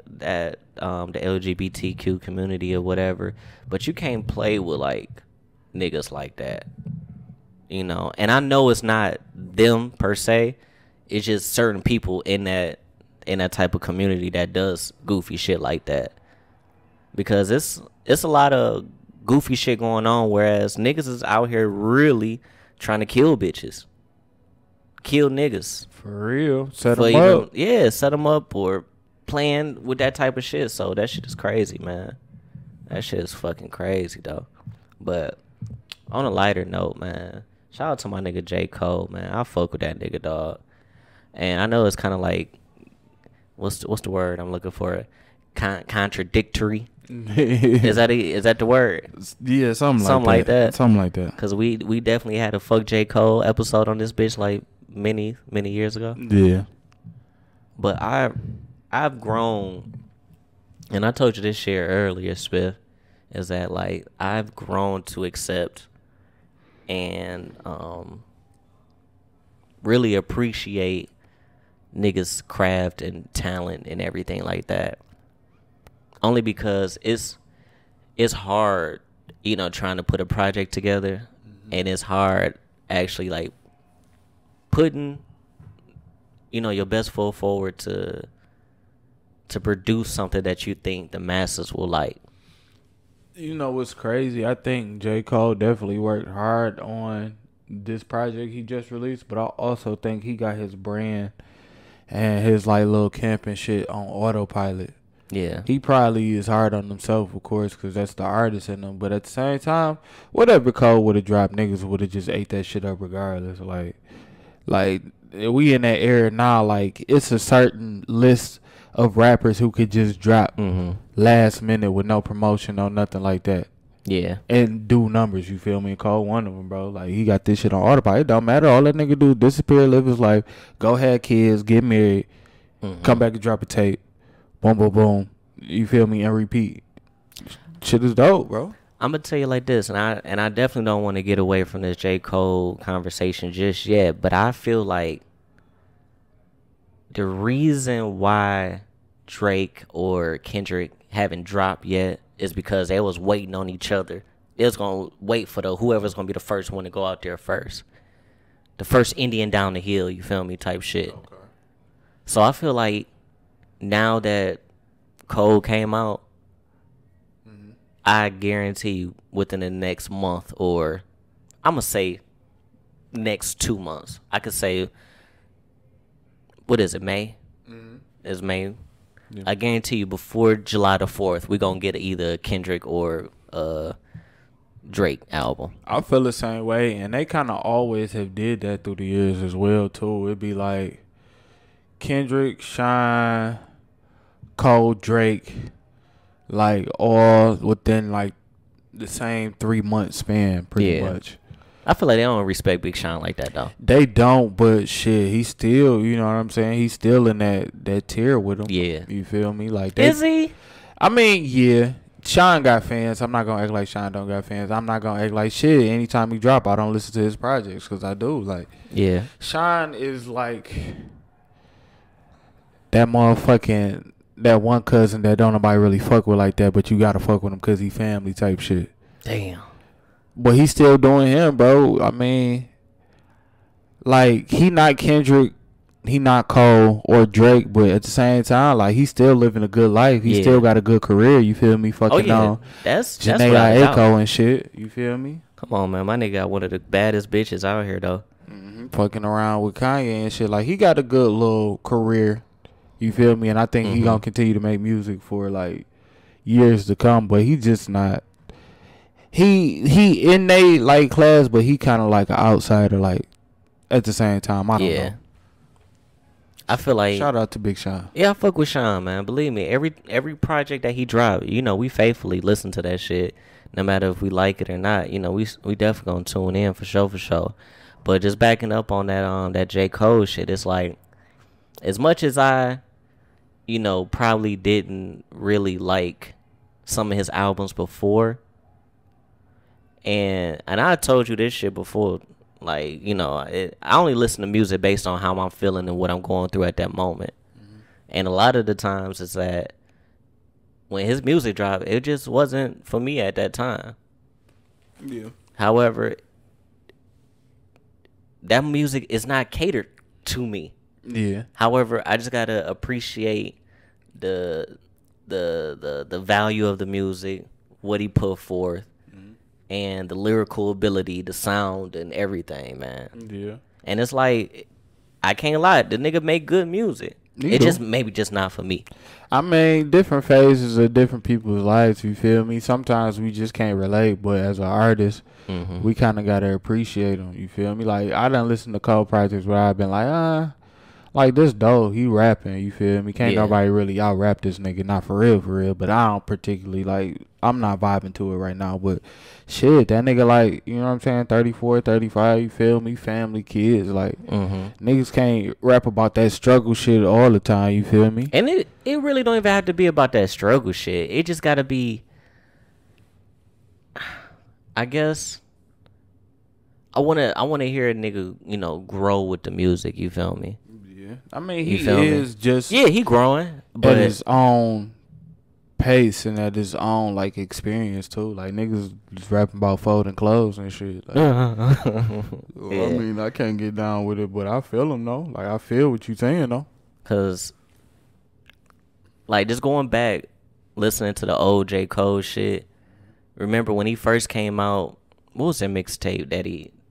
LGBTQ community or whatever, but you can't play with like niggas like that, you know. And I know it's not them per se, it's just certain people in that type of community that does goofy shit like that, because it's a lot of goofy shit going on, whereas niggas is out here really trying to kill bitches, kill niggas. For real. Set them up. Yeah, set them up or playing with that type of shit. So that shit is crazy, man. That shit is fucking crazy, though. But on a lighter note, man, shout out to my nigga J. Cole, man. I fuck with that nigga, dog. And I know it's kind of like, what's the word I'm looking for? Contradictory. Is that the word? Yeah, something like that. Something like that. Cause we definitely had a fuck J. Cole episode on this bitch like many years ago. Yeah. But I've grown, and I told you this shit earlier, Spiff, is that like I've grown to accept and really appreciate niggas' craft and talent and everything like that. Only because it's hard, you know, trying to put a project together, and it's hard actually like putting, you know, your best foot forward to produce something that you think the masses will like. You know what's crazy? I think J. Cole definitely worked hard on this project he just released, but I also think he got his brand and his like little camping shit on autopilot. Yeah. He probably is hard on himself, of course, because that's the artist in him. But at the same time, whatever Cole would have dropped, niggas would have just ate that shit up regardless. Like we in that era now, like it's a certain list of rappers who could just drop last minute with no promotion or nothing like that. Yeah. And do numbers, you feel me? Cole one of them, bro. Like he got this shit on autopilot. It don't matter. All that nigga do is disappear, live his life, go have kids, get married, come back and drop a tape. Boom, boom, boom. You feel me? And repeat. Shit is dope, bro. I'm gonna tell you like this, and I definitely don't want to get away from this J. Cole conversation just yet, but I feel like the reason why Drake or Kendrick haven't dropped yet is because they was waiting on each other. They was gonna wait for whoever's gonna be the first one to go out there first. The first Indian down the hill, you feel me, type shit. Okay. So I feel like now that Cole came out, I guarantee you within the next month, or I'm going to say next 2 months, I could say, what is it, May? It's May. Yeah. I guarantee you before July the 4th, we're going to get either Kendrick or Drake album. I feel the same way, and they kind of always have did that through the years as well, too. It'd be like Kendrick, Shine, Cole, Drake, like all within like the same 3 month span, pretty much. I feel like they don't respect Big Sean like that though. They don't, but shit, he's still, you know what I'm saying? He's still in that tier with him. Yeah. You feel me? Like is he? I mean, yeah. Sean got fans. I'm not gonna act like Sean don't got fans. I'm not gonna act like shit. Anytime he drop, I don't listen to his projects because I do. Like, yeah, Sean is like that motherfucking that one cousin that don't nobody really fuck with like that, but you gotta fuck with him because he family type shit. Damn. But he's still doing him, bro. I mean, like, he not Kendrick, he not Cole or Drake, but at the same time, like, he's still living a good life. He still got a good career. You feel me? Fucking on that's Janae Echo and shit. You feel me? Come on, man. My nigga got one of the baddest bitches out here, though. Fucking around with Kanye and shit. Like, he got a good little career. You feel me? And I think he gonna continue to make music for like years to come. But he just not. He in they like class, but he kind of like an outsider. Like, at the same time, I don't know. I feel like shout out to Big Sean. Yeah, I fuck with Sean, man. Believe me, every project that he drop, you know, we faithfully listen to that shit, no matter if we like it or not. You know, we definitely gonna tune in for sure. But just backing up on that J. Cole shit, it's like, as much as I, you know, probably didn't really like some of his albums before, and I told you this shit before. Like, you know, I only listen to music based on how I'm feeling and what I'm going through at that moment. And a lot of the times it's that when his music dropped, it just wasn't for me at that time. Yeah. However, that music is not catered to me. Yeah. However, I just gotta appreciate the value of the music, what he put forth. And the lyrical ability, the sound, and everything, man. Yeah. And it's like, I can't lie, the nigga make good music. It just maybe just not for me. I mean, different phases of different people's lives, you feel me? Sometimes we just can't relate, but as an artist, we kind of got to appreciate them, you feel me? Like, I done listen to Cole projects where I've been like this dope, he rapping, you feel me? Can't nobody really out-rap this nigga, not for real, but I don't particularly, like, I'm not vibing to it right now, but shit, that nigga, like, you know what I'm saying, 34, 35, you feel me, family, kids, like, niggas can't rap about that struggle shit all the time, you feel me? And it really don't even have to be about that struggle shit. It just gotta be, I guess, I wanna hear a nigga, you know, grow with the music, you feel me? Yeah. I mean, he is just... Yeah, he growing, but... at his own pace and at his own, like, experience, too. Like, niggas just rapping about folding clothes and shit. Like, I mean, I can't get down with it, but I feel him, though. Like, I feel what you saying, though. Because, like, just going back, listening to the old J. Cole shit, remember when he first came out, what was that mixtape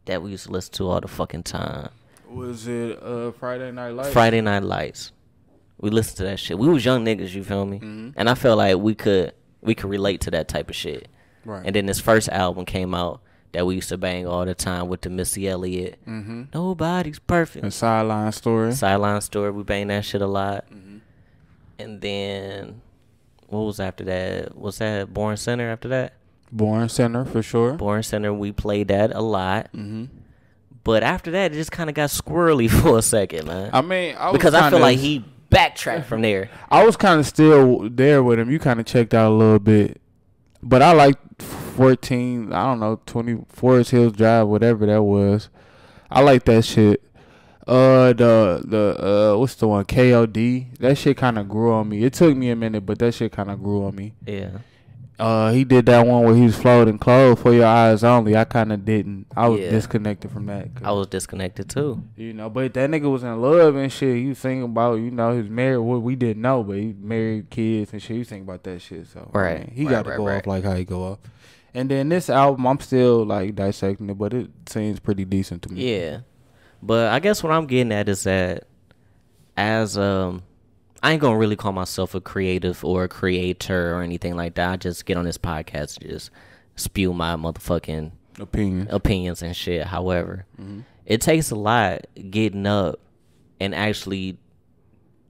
that we used to listen to all the fucking time? Was it Friday Night Lights? Friday Night Lights. We listened to that shit. We was young niggas, you feel me? And I felt like we could relate to that type of shit. Right. And then this first album came out that we used to bang all the time with the Missy Elliott. Nobody's perfect. And Sideline Story. Sideline Story. We banged that shit a lot. And then what was after that? Was that Born Center after that? Born Center, for sure. Born Center, we played that a lot. But after that, it just kind of got squirrely for a second, man. I mean, because I feel like he backtracked from there. I was kind of still there with him. You kind of checked out a little bit. But I like 14, I don't know, 20 Forest Hills Drive, whatever that was. I like that shit. The what's the one? KOD. That shit kind of grew on me. It took me a minute, but that shit kind of grew on me. Yeah. He did that one where he was floating clothes for your eyes only. I kind of didn't. I was disconnected from that. I was disconnected too. You know, but that nigga was in love and shit. He was thinking about, you know, his married. What we didn't know, but he married, kids and shit. He was thinking about that shit. So right, I mean, he got to go off like how he go off. And then this album, I'm still like dissecting it, but it seems pretty decent to me. Yeah, but I guess what I'm getting at is that as I ain't gonna really call myself a creative or a creator or anything like that. I just get on this podcast and just spew my motherfucking opinions and shit. However, it takes a lot getting up and actually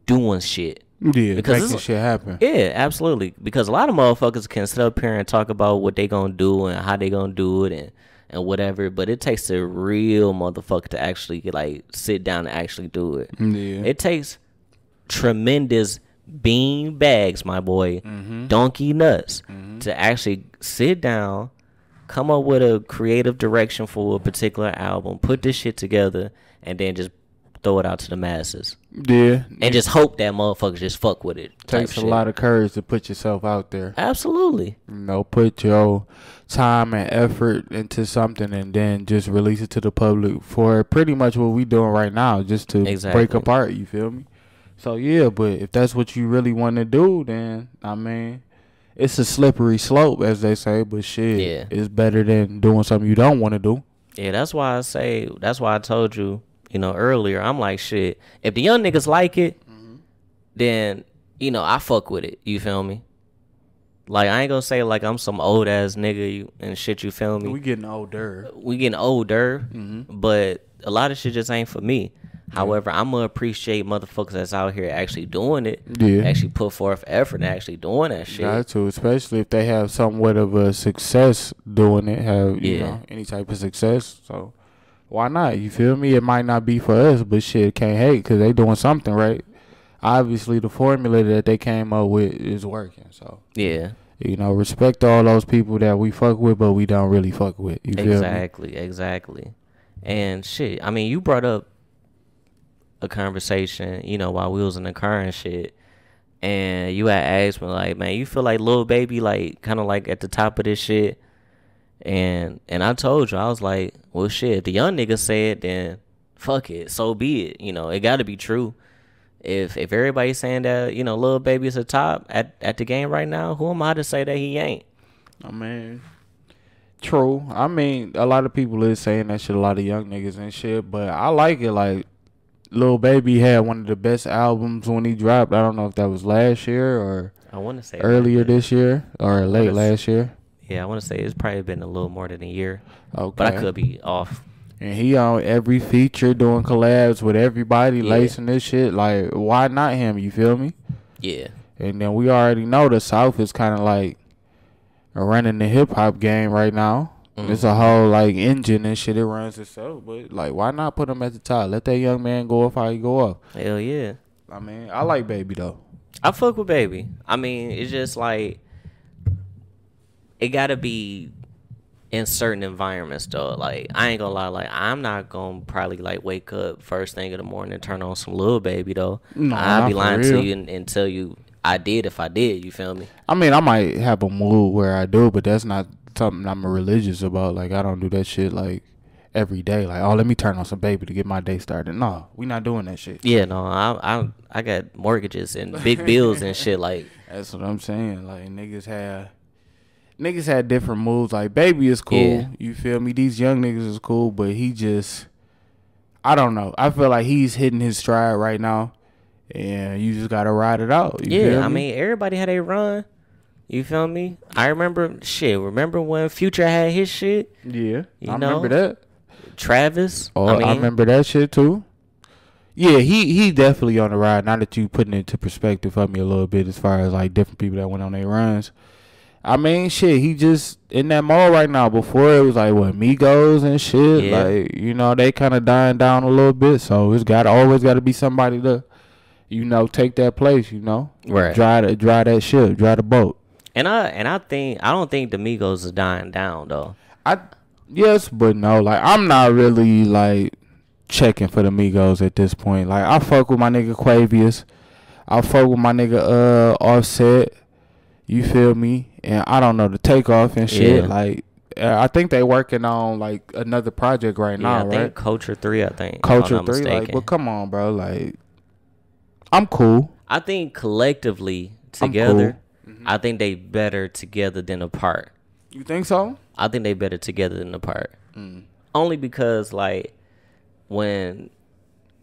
doing shit. Yeah, because making shit happen. Yeah, absolutely. Because a lot of motherfuckers can sit up here and talk about what they gonna do and how they gonna do it and whatever, but it takes a real motherfucker to actually like sit down and actually do it. Yeah. It takes tremendous bean bags, my boy, donkey nuts, to actually sit down, come up with a creative direction for a particular album, put this shit together, and then just throw it out to the masses. Yeah. And just hope that motherfuckers just fuck with it. Takes a lot of courage to put yourself out there. Absolutely. You know, put your time and effort into something and then just release it to the public for pretty much what we doing right now, just to break apart, you feel me? So, yeah, but if that's what you really want to do, then, I mean, it's a slippery slope, as they say, but shit, it's better than doing something you don't want to do. Yeah, that's why I told you, earlier, I'm like, shit, if the young niggas like it, then, I fuck with it. You feel me? Like, I ain't gonna say like I'm some old ass nigga and shit, you feel me? We getting older. But a lot of shit just ain't for me. However, I'm gonna appreciate motherfuckers that's out here actually doing it. Yeah. Actually put forth effort and actually doing that shit. Got to, especially if they have somewhat of a success doing it, you know, any type of success. So why not? You feel me? It might not be for us, but shit, can't hate because they doing something right. Obviously, the formula that they came up with is working. So yeah, respect all those people that we fuck with, but we don't really fuck with. You feel me? Exactly. And shit, I mean, you brought up a conversation, while we was in the car and shit, and you had asked me like, man, you feel like Lil Baby like kind of like at the top of this shit, and I told you, I was like, well, shit, if the young nigga said, then fuck it, so be it. It got to be true. If everybody's saying that Lil Baby is the top at the game right now, who am I to say that he ain't? I mean, true. I mean, a lot of people is saying that shit, a lot of young niggas and shit, but I like it. Like, Lil Baby had one of the best albums when he dropped. I don't know if that was last year or I want to say earlier this year or late last year. Yeah, I want to say it's probably been a little more than a year. Okay. But I could be off. And he on every feature doing collabs with everybody, lacing this shit. Like, why not him? You feel me? Yeah. And then we already know the South is kind of like running the hip-hop game right now. It's a whole like engine and shit. It runs itself, but like, why not put him at the top? Let that young man go off how he go off. Hell yeah. I mean, I like Baby though. I fuck with Baby. I mean, it's just like it gotta be in certain environments though. Like, I ain't gonna lie. Like, I'm not gonna probably like wake up first thing in the morning and turn on some Lil Baby though. No, I'll be lying to you and tell you I did if I did. You feel me? I mean, I might have a mood where I do, but that's not something I'm religious about. Like, I don't do that shit like every day. Like, oh, let me turn on some Baby to get my day started. No, we not doing that shit. Yeah, no, I got mortgages and big bills and shit. Like, that's what I'm saying. Like, niggas had different moods. Like, Baby is cool. Yeah. You feel me? These young niggas is cool, but he just, I don't know. I feel like he's hitting his stride right now, and you just gotta ride it out. You feel me? I mean, everybody had a run. You feel me? I remember when Future had his shit? Yeah, I remember that. Travis. Oh, I remember that shit too. Yeah, he definitely on the ride. Now that you putting it into perspective for me a little bit as far as like different people that went on their runs. I mean, shit, he just in that mode right now. Before it was like what, Migos and shit. Yeah. Like, they kind of dying down a little bit. So it's always got to be somebody to, take that place. Right. Drive that ship, drive the boat. And I don't think the Migos is dying down though. Yes, but no. Like, I'm not really like checking for the Migos at this point. Like, I fuck with my nigga Quavious. I fuck with my nigga Offset. You feel me? And I don't know, the Takeoff and shit. Yeah. Like, I think they working on like another project right now, right? I think Culture 3. I think Culture 3. Like, but come on, bro. Like, I'm cool. I think collectively together. I think they better together than apart. You think so? I think they better together than apart. Only because like when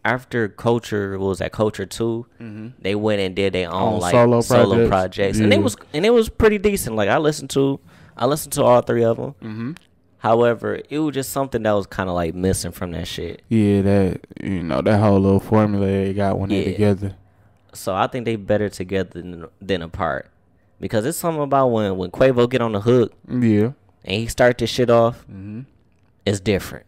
after Culture was at Culture 2, they went and did their own like solo projects. And it was pretty decent. Like, I listened to all three of them. However, it was just something that was kind of like missing from that shit. Yeah, that whole little formula they got when they together. So I think they better together than apart. Because it's something about when Quavo get on the hook, and he start this shit off, it's different.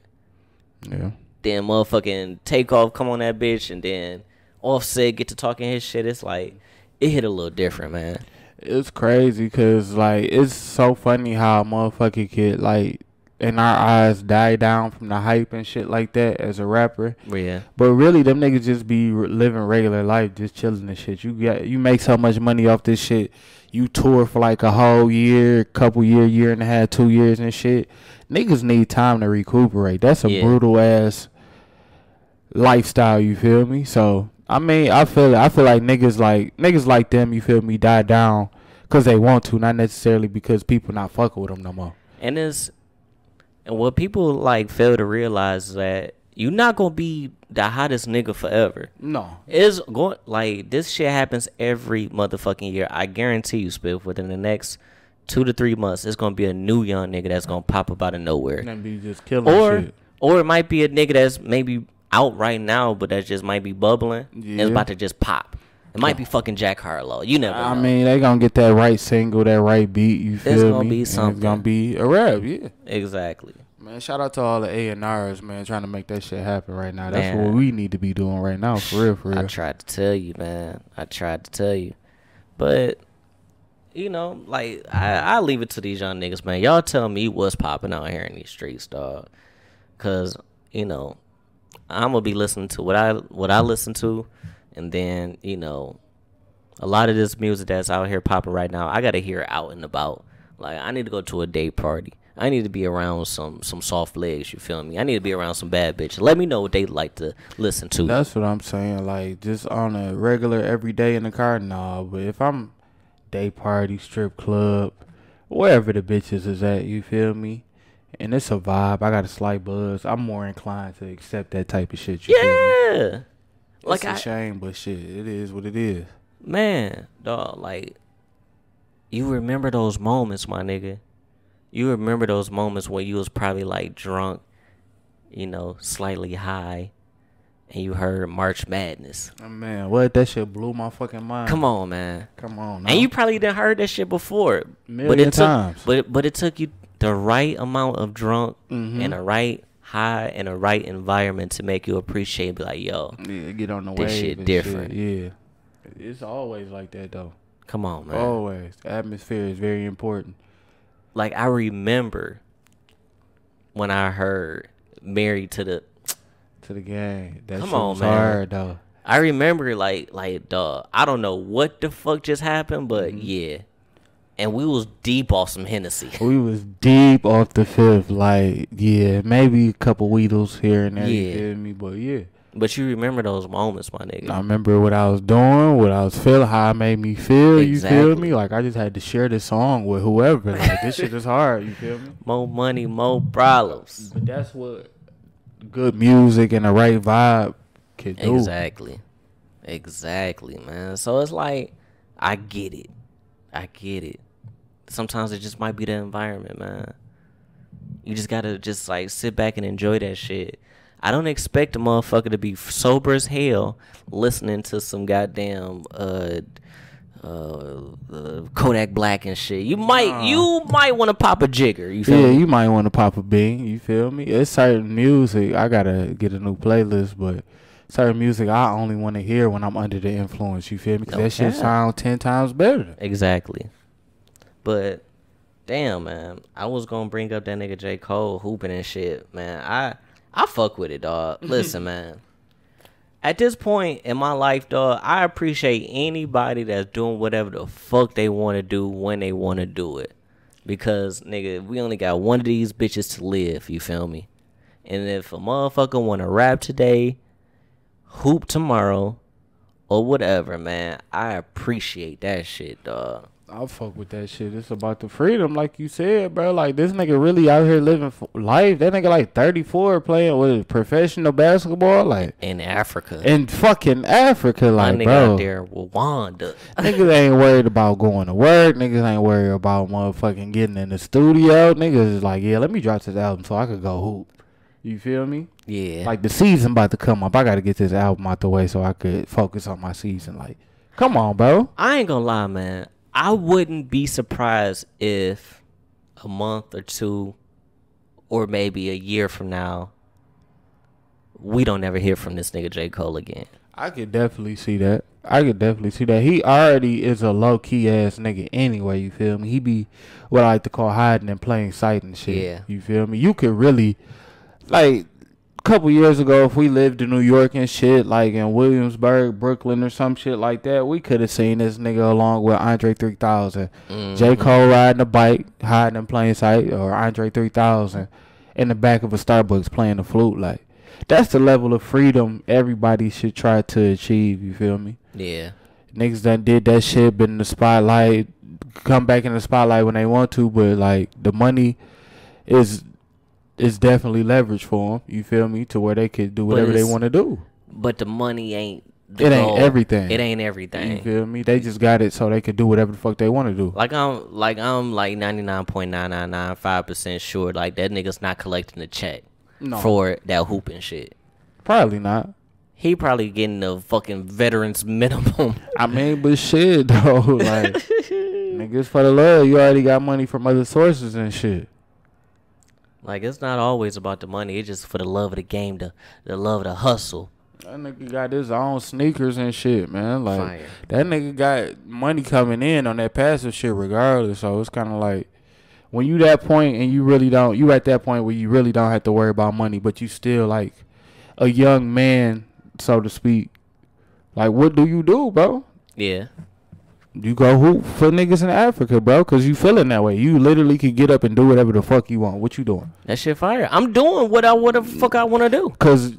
Yeah. Then motherfucking Takeoff come on that bitch, and then Offset get to talking his shit. It's like it hit a little different, man. It's crazy because, like, it's so funny how a motherfucker could, like, in our eyes, die down from the hype and shit like that as a rapper. Yeah. But really, them niggas just be living regular life, just chilling and shit. You make so much money off this shit. You tour for like a whole year, year and a half, 2 years and shit. Niggas need time to recuperate. That's a brutal ass lifestyle, you feel me? So I mean, I feel like niggas like them, you feel me, die down because they want to, not necessarily because people not fucking with them no more. And what people like fail to realize is that you're not gonna be the hottest nigga forever. No, it's going like this shit happens every motherfucking year. I guarantee you, Spiff, within the next 2 to 3 months, it's gonna be a new young nigga that's gonna pop up out of nowhere. And be just killing shit. Or it might be a nigga that's maybe out right now, but that just might be bubbling and it's about to just pop. It might be fucking Jack Harlow. You never know. I mean, they gonna get that right single, that right beat. You feel me? It's gonna be something. It's gonna be a rap. Yeah, exactly. Man, shout out to all the A&Rs, man, trying to make that shit happen right now. That's what we need to be doing right now, for real, for real. I tried to tell you, man. But, you know, like, I leave it to these young niggas, man. Y'all tell me what's popping out here in these streets, dog. Because, you know, I'm going to be listening to what I listen to. And then, you know, a lot of this music that's out here popping right now, I got to hear it out and about. Like, I need to go to a day party. I need to be around some soft legs, you feel me? I need to be around some bad bitches. Let me know what they like to listen to. That's what I'm saying. Like, just on a regular everyday in the car, nah. But if I'm day party, strip club, wherever the bitches is at, you feel me? And it's a vibe. I got a slight buzz. I'm more inclined to accept that type of shit, you feel me? Yeah. It's a shame, but shit, it is what it is. Man, dog, like, you remember those moments, my nigga. You remember those moments when you was probably like drunk, you know, slightly high, and you heard March Madness. Oh, man, what? That shit blew my fucking mind. Come on, man. Come on. And you probably didn't heard that shit before. Million times. But it took you the right amount of drunk and the right high and the right environment to make you appreciate, be like, yo, yeah, get on the this wave shit different. Shit. Yeah. It's always like that, though. Come on, man. Always. The atmosphere is very important. Like, I remember when I heard Married to the Game. That come shit on, was man. hard, though. I remember, like, dog, I don't know what the fuck just happened, but yeah. And we was deep off some Hennessy. We was deep off the fifth. Like, yeah, maybe a couple Weedles here and there, you feel me? But, yeah. But you remember those moments, my nigga. I remember what I was doing, what I was feeling, how it made me feel, exactly. You feel me? Like, I just had to share this song with whoever. Like, this shit is hard, you feel me? More money, more problems. But that's what good music and the right vibe can do. Exactly, man. So it's like, I get it. Sometimes it just might be the environment, man. You just gotta just, like, sit back and enjoy that shit. I don't expect a motherfucker to be sober as hell listening to some goddamn Kodak Black and shit. You might want to pop a jigger. You feel me? Yeah, you might want to pop a bean. You feel me? It's certain music. I gotta get a new playlist, but certain music I only want to hear when I'm under the influence. You feel me? Because that shit sound 10 times better. Exactly. But damn, man, I was gonna bring up that nigga J. Cole hooping and shit, man. I fuck with it, dog. Listen, man. At this point in my life, dog, I appreciate anybody that's doing whatever the fuck they want to do when they want to do it. Because, nigga, we only got one of these bitches to live, you feel me? And if a motherfucker want to rap today, hoop tomorrow, or whatever, man, I appreciate that shit, dog. I'll fuck with that shit. It's about the freedom, like you said, bro. Like, this nigga really out here living life. That nigga like 34 playing with professional basketball, like in Africa. In fucking Africa, like, my nigga bro. out there with Wanda. Niggas ain't worried about going to work. Niggas ain't worried about motherfucking getting in the studio. Niggas is like, yeah, let me drop this album so I could go hoop. You feel me? Yeah. Like, the season about to come up. I got to get this album out the way so I could focus on my season. Like, come on, bro. I ain't gonna lie, man. I wouldn't be surprised if a month or two or maybe a year from now we don't ever hear from this nigga J. Cole again. I could definitely see that. I could definitely see that. He already is a low key ass nigga anyway. You feel me? He be what I like to call hiding in plain sight and shit. Yeah. You feel me? You could really like. Couple years ago, if we lived in New York and shit, like in Williamsburg, Brooklyn, or some shit like that, we could have seen this nigga along with Andre 3000, J. Cole riding a bike, hiding in plain sight, or Andre 3000 in the back of a Starbucks playing the flute. Like, that's the level of freedom everybody should try to achieve. You feel me? Yeah. Niggas done did that shit, been in the spotlight, come back in the spotlight when they want to, but like the money is definitely leverage for them, you feel me, to where they could do whatever they want to do. But the money ain't it goal. Ain't everything. It ain't everything. You feel me? They just got it so they could do whatever the fuck they want to do. Like I'm 99.9995% sure like that nigga's not collecting a check for that hooping shit. Probably not. He probably getting the fucking veterans minimum. I mean, but shit though, like niggas for the love, you already got money from other sources and shit. Like, it's not always about the money. It's just for the love of the game, the love of the hustle. That nigga got his own sneakers and shit, man. Like, Fire. That nigga got money coming in on that passive shit regardless. So it's kind of like, when you that point and you at that point where you really don't have to worry about money, but you still like a young man, so to speak. Like, what do you do, bro? Yeah. You go hoop for niggas in Africa, bro, because you feeling that way. You literally can get up and do whatever the fuck you want. What you doing? That shit fire. I'm doing whatever the fuck I want to do. Because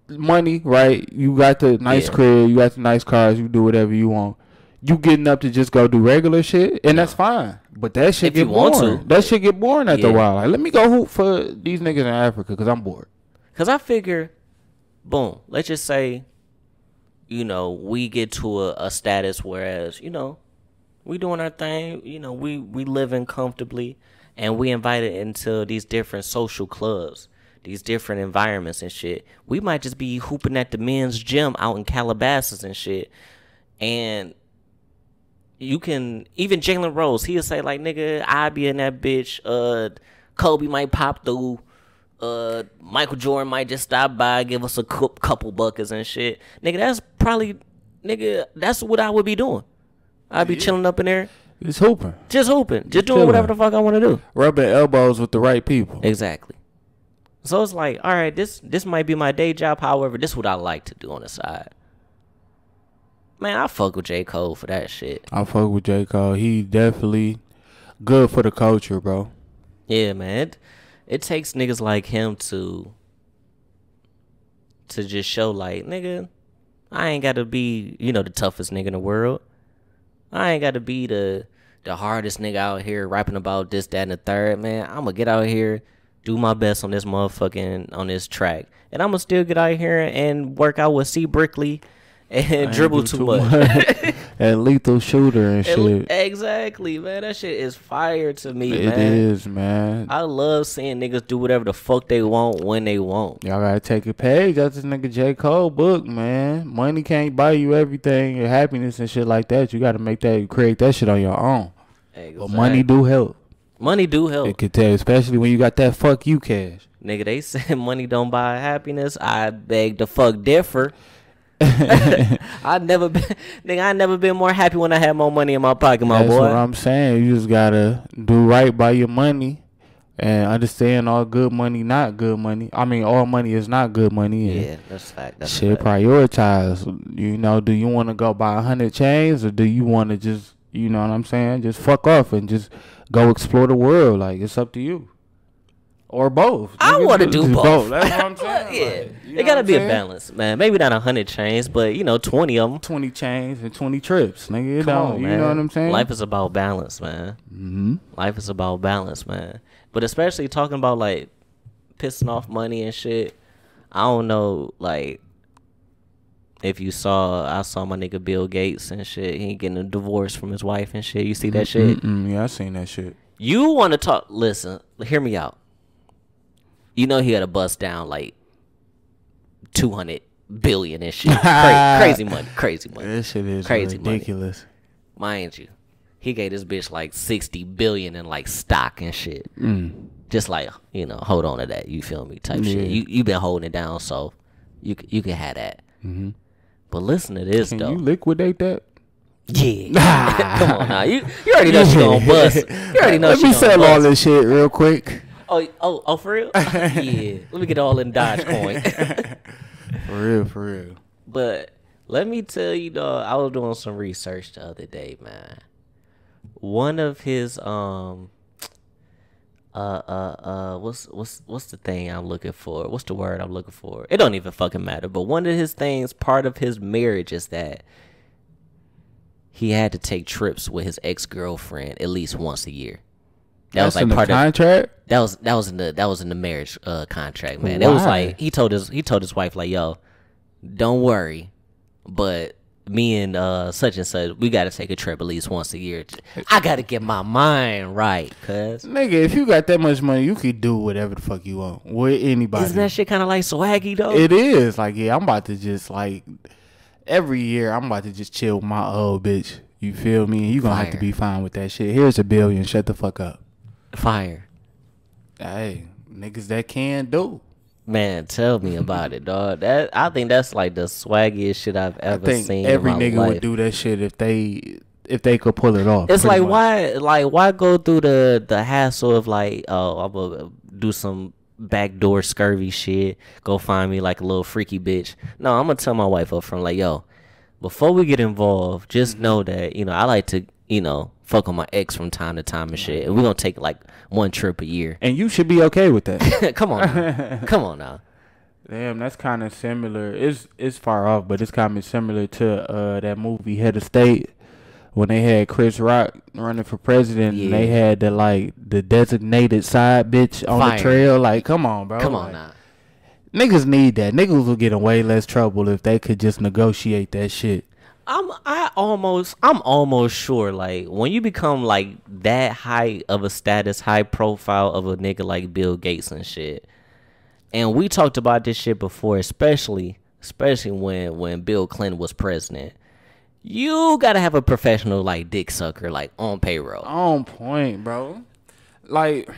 money, right? You got the nice crib. You got the nice cars. You do whatever you want. You getting up to just go do regular shit, and that's fine. But that shit get boring. That shit get boring after a while. Like, let me go hoop for these niggas in Africa because I'm bored. Because I figure, boom, let's just say, you know, we get to a status whereas, you know, we doing our thing, you know, we living comfortably, and we invited into these different social clubs, these different environments and shit. We might just be hooping at the men's gym out in Calabasas and shit. And you can, even Jalen Rose, he'll say like, nigga, I be in that bitch. Kobe might pop through. Michael Jordan might just stop by, give us a couple buckets and shit. Nigga, that's probably, that's what I would be doing. I'd be chilling up in there. Just hooping. Just doing whatever the fuck I want to do. Rubbing elbows with the right people. Exactly. So it's like, all right, this might be my day job. However, this is what I like to do on the side. Man, I fuck with J. Cole for that shit. I fuck with J. Cole. He definitely good for the culture, bro. Yeah, man. It takes niggas like him to just show like, nigga, I ain't got to be, you know, the toughest nigga in the world. I ain't got to be the hardest nigga out here rapping about this, that, and the third, man. I'm going to get out here, do my best on this on this track. And I'm going to still get out here and work out with C. Brickley and dribble too much. And lethal shooter and shit. Exactly, man. That shit is fire to me, man. It is, man. I love seeing niggas do whatever the fuck they want when they want. Y'all gotta take a page out this nigga J. Cole book, man. Money can't buy you everything, your happiness and shit like that. You gotta create that shit on your own. Exactly. But money do help. Money do help. It could tell, especially when you got that fuck you cash. Nigga, they said money don't buy happiness. I beg to fuck differ. I never been more happy when I had more money in my pocket, my boy. That's what I'm saying. You just gotta do right by your money and understand all good money, not good money. I mean, all money is not good money. Yeah, that's fact. That's shit, fact. Prioritize. You know, do you want to go buy 100 chains or do you want to just, you know what I'm saying, just fuck off and just go explore the world? Like, it's up to you. Or both. I want to do both. That's what I'm saying. Yeah. Like, it got to be a balance, man. Maybe not 100 chains, but, you know, 20 of them. 20 chains and 20 trips, nigga. You man. know what I'm saying? Life is about balance, man. Mm-hmm. Life is about balance, man. But especially talking about, like, pissing off money and shit. I don't know, like, if I saw my nigga Bill Gates and shit. He getting a divorce from his wife and shit. You see that shit? Yeah, I seen that shit. You want to talk, listen, hear me out. You know he had to bust down like 200 billion and shit. Crazy money. That shit is crazy ridiculous. Money. Mind you, he gave this bitch like 60 billion in like stock and shit. Just like, you know, hold on to that. You feel me? Type shit. You been holding it down, so you can have that. But listen to this, Can though. you liquidate that? Yeah. Come on now. You already know she gonna bust. You already know Let she me gonna sell bust. all this shit real quick. Oh, for real? Yeah. Let me get all in Dogecoin. For real. But let me tell you, dog, I was doing some research the other day, man. One of his what's the thing I'm looking for? What's the word I'm looking for? It don't even fucking matter. But one of his things, part of his marriage, is that he had to take trips with his ex-girlfriend at least once a year. That's was like in part the contract. That was in the marriage contract, man. It was like he told his wife, like, yo, don't worry, but me and such and such, we gotta take a trip at least once a year. I gotta get my mind right, cuz. Nigga, if you got that much money, you could do whatever the fuck you want with anybody. Isn't that shit kind of like swaggy, though? It is. Like, yeah, I'm about to just, like, every year, I'm about to just chill with my old bitch. You feel me? You gonna have to be fine with that shit. Here's $1 billion. Shut the fuck up. Fire. Hey, niggas that can do. Man, tell me about it, dog. I think that's like the swaggiest shit I've ever seen. Every in my nigga life. would do that shit if they could pull it off. It's like why go through the hassle of like, oh, I'm gonna do some backdoor scurvy shit, go find me like a little freaky bitch. No, I'm gonna tell my wife up front, like, yo, before we get involved, just know that, you know, I like to, you know, fuck on my ex from time to time and shit. And we're gonna take like one trip a year. And you should be okay with that. Come on now. Damn, that's kind of similar. It's far off, but it's kind of similar to that movie Head of State, when they had Chris Rock running for president, and they had the designated side bitch on the trail. Like, come on, bro. Come on now. Niggas need that. Niggas will get in way less trouble if they could just negotiate that shit. I'm almost sure, like, when you become like that high of a status, high profile of a nigga like Bill Gates and shit, and we talked about this shit before, especially when Bill Clinton was president. You gotta have a professional like dick sucker like on payroll. On point, bro. Like,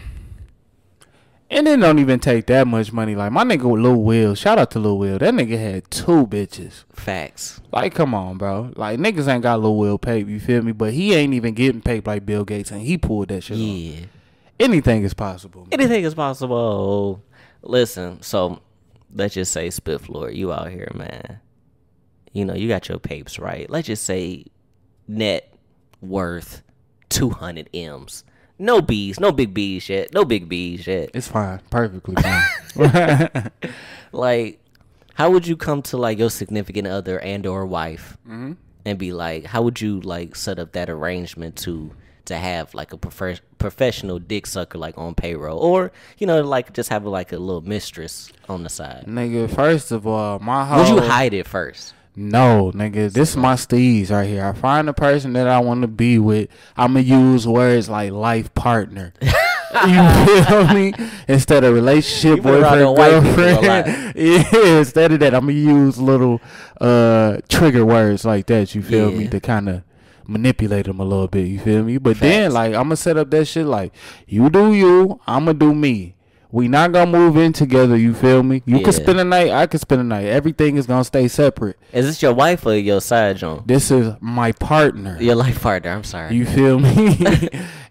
and it don't even take that much money. Like, my nigga Lil Will, shout out to Lil Will. That nigga had 2 bitches. Facts. Like, come on, bro. Like, niggas ain't got Lil Will paid, you feel me? But he ain't even getting paid like Bill Gates, and he pulled that shit off. Anything is possible, man. Anything is possible. Listen, so let's just say, Spiff Lord, you out here, man. You know, you got your papes, right? Let's just say net worth 200 M's. No B's, no big B's yet. No big B's yet. It's fine. Perfectly fine. Like, how would you come to, like, your significant other and or wife and be like, how would you, like, set up that arrangement to have, like, a professional dick sucker, like, on payroll? Or, you know, like, just have, like, a little mistress on the side? Nigga, first of all, would you hide it first? No, nigga, this is my steez right here. I find a person that I want to be with. I'm going to use words like life partner. You feel me? Instead of relationship, boyfriend, girlfriend. Yeah, instead of that, I'm going to use little trigger words like that, you feel me? To kind of manipulate them a little bit, you feel me? But then, like, I'm going to set up that shit like, you do you, I'm going to do me. We not gonna move in together, you feel me? You can spend a night, I can spend a night. Everything is gonna stay separate. Is this your wife or your side joint? This is my partner. Your life partner, I'm sorry. You feel me?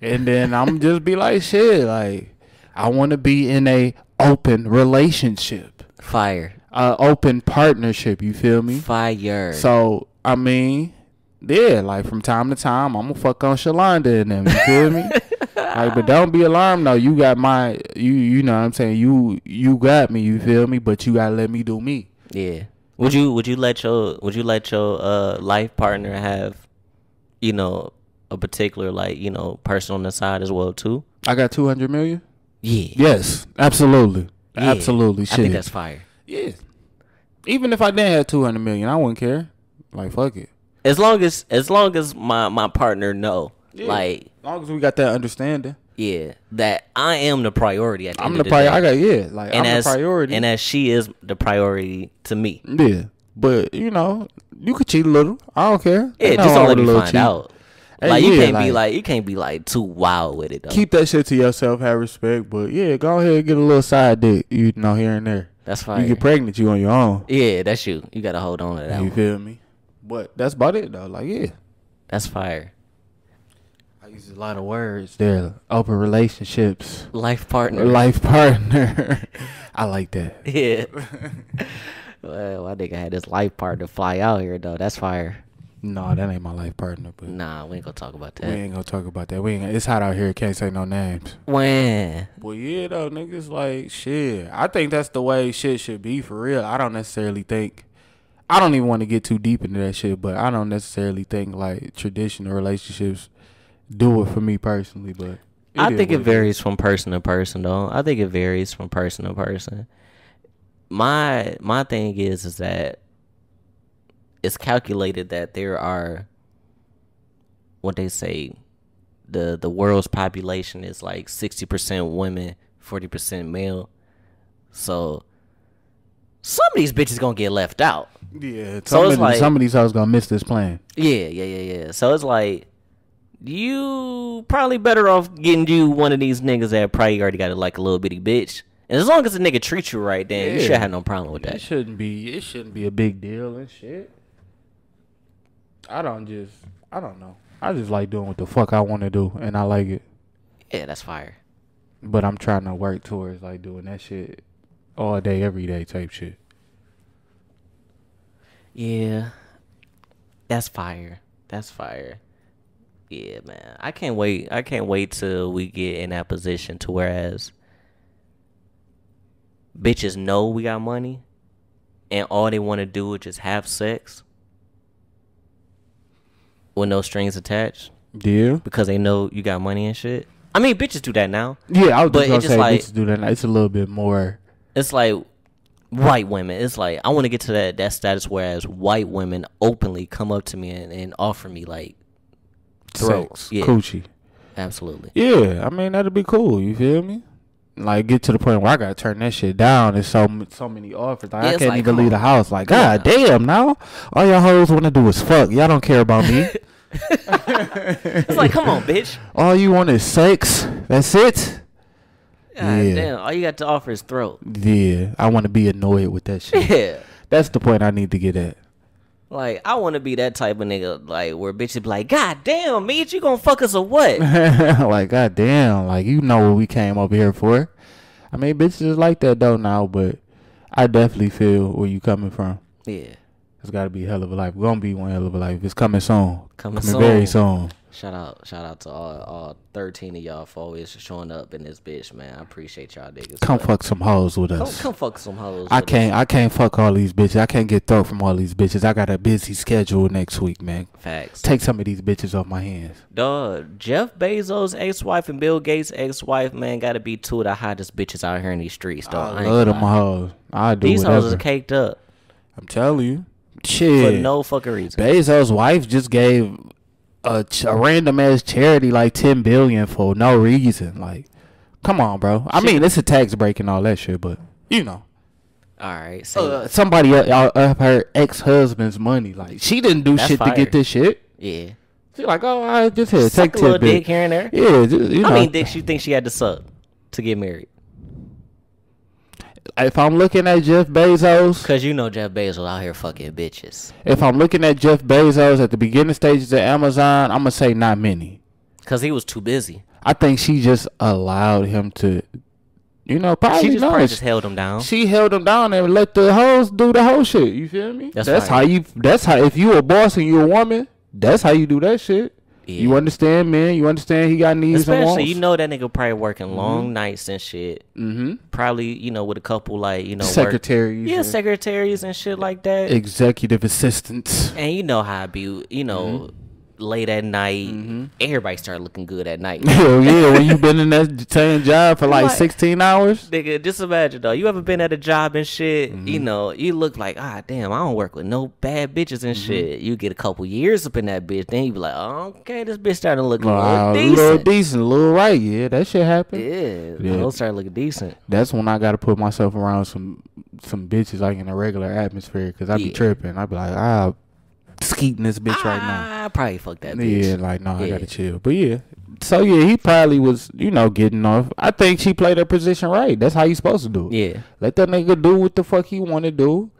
And then I'm just be like, shit, like, I want to be in a open relationship. Fire. Open partnership, you feel me? Fire. So, I mean, yeah, like, from time to time, I'm gonna fuck on Shalonda and them, you feel me? Like, but don't be alarmed though. You got my, you know what I'm saying? You got me, you feel me? But you gotta let me do me. Yeah. Would you let your life partner have, you know, a particular, like, you know, person on the side as well too? I got 200 million? Yeah. Yes, absolutely. Yeah. Absolutely. Shit. I think that's fire. Yeah. Even if I didn't have 200 million, I wouldn't care. Like, fuck it. As long as my partner know. Yeah. Like, as long as we got that understanding. Yeah, that I am the priority at the end of the day. I got like, and I'm the priority, and as she is the priority to me. Yeah, but you know, you could cheat a little. I don't care. Yeah, just don't let me find out. Like you can't be like too wild with it though. Keep that shit to yourself, have respect, but yeah, go ahead and get a little side dick, you know, here and there. That's fine. You get pregnant, you on your own. Yeah, that's you. You gotta hold on to that. You feel me? But that's about it though. Like yeah, that's fire. I use a lot of words there. Open relationships, life partner. I like that. Yeah. Well, I think I had this life partner fly out here though. That's fire. No, that ain't my life partner. But nah, we ain't gonna talk about that. We ain't gonna talk about that. It's hot out here. Can't say no names. When? Well, yeah, though, niggas like shit. I think that's the way shit should be for real. I don't necessarily think. I don't even want to get too deep into that shit, but I don't necessarily think like traditional relationships do it for me personally. But I think it varies from person to person, though. I think it varies from person to person. My thing is that it's calculated that there are, what they say, the world's population is like 60% women, 40% male. So some of these bitches gonna get left out. Yeah, some of these hoes gonna miss this plan. Yeah. So it's like you probably better off getting you one of these niggas that probably already got like a little bitty bitch. And as long as the nigga treats you right, then you should have no problem with that. It shouldn't be a big deal and shit. I don't know. I just like doing what the fuck I want to do, and I like it. Yeah, that's fire. But I'm trying to work towards like doing that shit all day, every day type shit. Yeah, that's fire. That's fire. Yeah, man. I can't wait till we get in that position to whereas bitches know we got money and all they want to do is just have sex with no strings attached. Yeah. Because they know you got money and shit. I mean, bitches do that now. Yeah, I was just gonna say like, bitches do that now. It's a little bit more. It's like white women. It's like I want to get to that status whereas white women openly come up to me and offer me like throat. Sex, coochie. Absolutely. Yeah, I mean that'd be cool. You feel me? Like get to the point where I gotta turn that shit down. There's so many offers. Like, I can't even leave the house. Like god damn, now all y'all hoes want to do is fuck. Y'all don't care about me. It's like come on, bitch. All you want is sex. That's it. God damn. All you got to offer is throat. Yeah, I want to be annoyed with that shit. Yeah, that's the point I need to get at. Like, I want to be that type of nigga, like, where bitches be like, God damn, Meech, you gonna fuck us or what? Like, god damn, like, you know what we came over here for. I mean, bitches is like that, though, now, but I definitely feel where you coming from. Yeah. It's got to be a hell of a life. We're going to be one hell of a life. It's coming soon. Coming soon. Very soon. Shout out to all 13 of y'all for always showing up in this bitch, man. I appreciate y'all niggas. Come fuck some hoes with us. Come fuck some hoes. I can't fuck all these bitches. I can't get throat from all these bitches. I got a busy schedule next week, man. Facts. Take some of these bitches off my hands. Dog, Jeff Bezos' ex-wife and Bill Gates' ex-wife, man, gotta be two of the hottest bitches out here in these streets, dog. I love them hoes. I do these whatever. hoes are caked up. I'm telling you. Shit. For no fucking reason. Bezos' wife just gave a random ass charity like $10 billion for no reason. Like, come on, bro. I mean, it's a tax break and all that shit, but you know. All right. So somebody of her ex-husband's money. Like, she didn't do shit to get this shit. Yeah. She like, oh, I just here take a little dick here and there. Yeah, just, you know. How many dicks you think she had to suck to get married? If I'm looking at Jeff Bezos, because you know Jeff Bezos out here fucking bitches. If I'm looking at Jeff Bezos at the beginning stages of Amazon, I'm gonna say not many. Because he was too busy. I think she just allowed him to, you know, probably just held him down. She held him down and let the hoes do the whole shit. You feel me? That's how if you a boss and you a woman, that's how you do that shit. Yeah. You understand, man? You understand he got needs and wants? Especially, you know that nigga probably working long nights and shit. Probably, you know, with a couple, like, you know, secretaries. Yeah, secretaries and shit like that. Executive assistants. And you know how I be, you know, late at night, everybody start looking good at night. Hell yeah, when you been in that same job for like 16 hours? Nigga, just imagine, though. You ever been at a job and shit, you know, you look like, damn, I don't work with no bad bitches and shit. You get a couple years up in that bitch, then you be like, oh, okay, this bitch starting to look a little decent. A little right, yeah, that shit happen. Yeah, those start looking decent. That's when I got to put myself around some bitches like in a regular atmosphere, because I be tripping. I be like, skeeting this bitch right now. I probably fuck that bitch. Yeah, like, no, I gotta chill. But yeah. So yeah, he probably was, getting off. I think she played her position right. That's how you supposed to do it. Yeah. Let that nigga do what the fuck he want to do.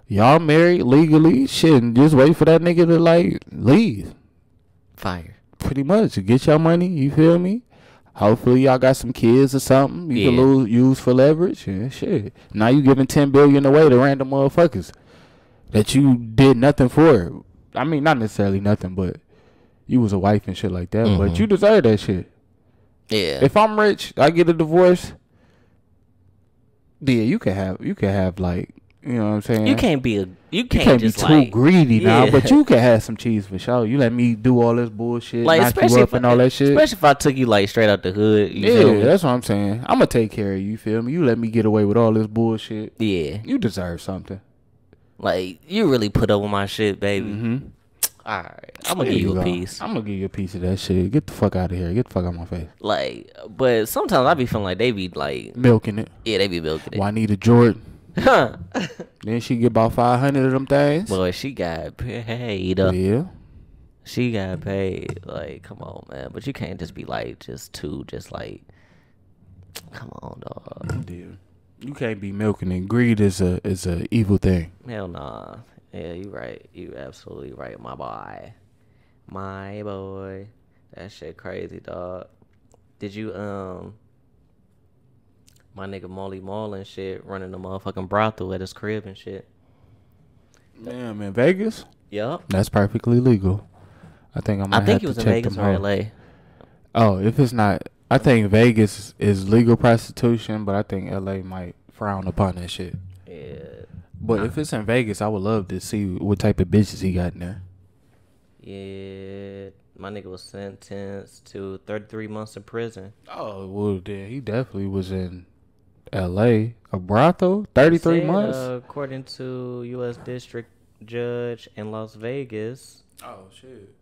Y'all married legally. Shit, and just wait for that nigga to, like, leave. Fire. Pretty much. Get your money, you feel me? Hopefully y'all got some kids or something you can use for leverage. Yeah, shit. Now you giving $10 billion away to random motherfuckers that you did nothing for. I mean, not necessarily nothing, but you was a wife and shit like that. Mm-hmm. But you deserve that shit. Yeah. If I'm rich, I get a divorce. Yeah, you can have like, you know what I'm saying? You can't be just be too greedy now, but you can have some cheese for sure. You let me do all this bullshit, like, knock you up and all that shit. Especially if I took you like straight out the hood. Yeah, that's what I'm saying. I'm gonna take care of you. Feel me? You let me get away with all this bullshit. Yeah, you deserve something. Like, you really put up with my shit, baby. Mm-hmm. All right, I'm gonna give you a piece. I'm gonna give you a piece of that shit. Get the fuck out of here. Get the fuck out of my face. Like, but sometimes I be feeling like they be like milking it. Yeah, they be milking it. Juanita Jordan. Then she get about 500 of them things. Boy, she got paid. Yeah. She got paid. Like, come on, man. But you can't just be like, just like, come on, dog. Dude, you can't be milking it. Greed is a evil thing. Hell nah. Yeah, you right. You absolutely right, my boy. My boy. That shit crazy, dog. Did you, my nigga Molly Mall and shit running the motherfucking brothel at his crib and shit. Damn, in Vegas? Yup. That's perfectly legal. I think I think he was in Vegas or LA. Oh, if it's not, I think Vegas is legal prostitution, but I think LA might frown upon that shit. Yeah. But if it's in Vegas, I would love to see what type of bitches he got in there. Yeah. My nigga was sentenced to 33 months in prison. Oh, well, then he definitely was in L.A. A brothel? 33 months? According to U.S. District Judge in Las Vegas. Oh, shit.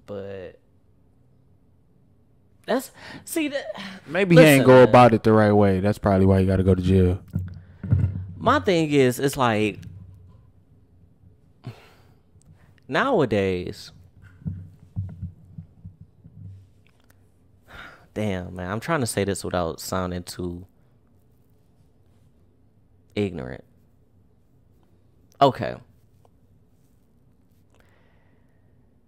But that's... See, that... Maybe he ain't go about it the right way. That's probably why he got to go to jail. My thing is, it's like... Nowadays... Damn, man. I'm trying to say this without sounding too ignorant. Okay.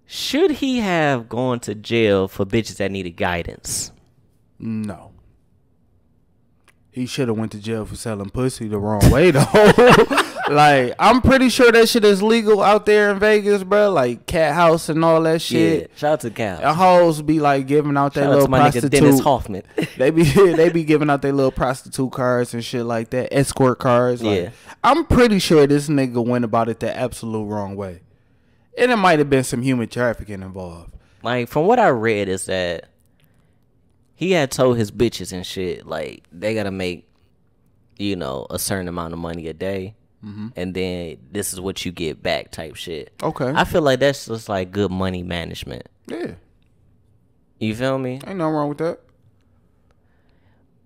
Should he have gone to jail for bitches that needed guidance? No. He should have went to jail for selling pussy the wrong way, though. Like, I'm pretty sure that shit is legal out there in Vegas, bro. Like, Cat House and all that shit. Yeah, shout out to Cat House. Hoes be, like, giving out their little prostitute. Dennis Hoffman. they be giving out their little prostitute cards and shit like that. Escort cards. Like, yeah. I'm pretty sure this nigga went about it the absolute wrong way. And it might have been some human trafficking involved. Like, from what I read is that he had told his bitches and shit, like, they gotta make, you know, a certain amount of money a day. Mm-hmm. And then this is what you get back type shit. Okay. I feel like that's just like good money management. Yeah. You feel me? Ain't nothing wrong with that.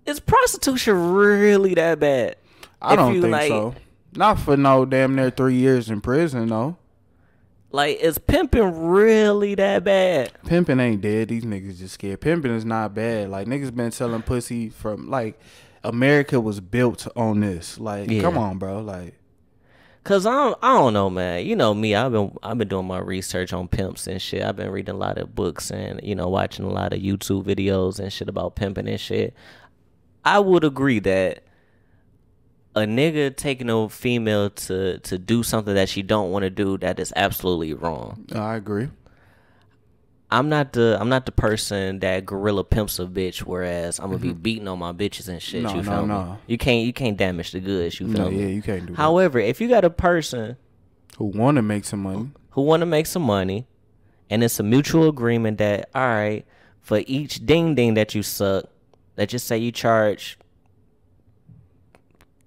Is prostitution really that bad? I don't think so. Not for no damn near 3 years in prison, though. Like, is pimping really that bad? Pimping ain't dead. These niggas just scared. Pimping is not bad. Like, niggas been selling pussy from, like, America was built on this. Like, yeah. Come on, bro. Like, cause I don't know, man. You know me. I've been doing my research on pimps and shit. I've been reading a lot of books and, you know, watching a lot of YouTube videos and shit about pimping and shit. I would agree that a nigga taking a female to do something that she don't want to do, that is absolutely wrong. I agree. I'm not the person that gorilla pimps a bitch, whereas I'm gonna be beating on my bitches and shit. You feel me? You can't damage the goods. You feel me? Yeah, you can't do that. However, if you got a person who want to make some money, and it's a mutual agreement that, all right, for each ding ding that you suck, let's just say you charge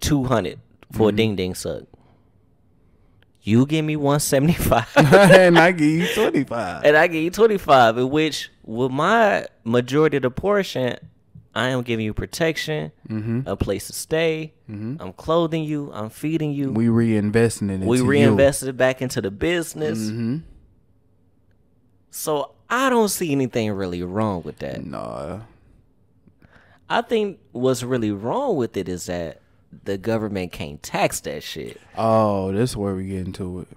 $200 for a ding ding suck. You give me $175 and I give you $25. And I give you $25, in which with my majority of the portion, I am giving you protection, a place to stay. I'm clothing you. I'm feeding you. We reinvesting it. We reinvested it back into the business. So I don't see anything really wrong with that. No. I think what's really wrong with it is that the government can't tax that shit. Oh, this is where we get into it.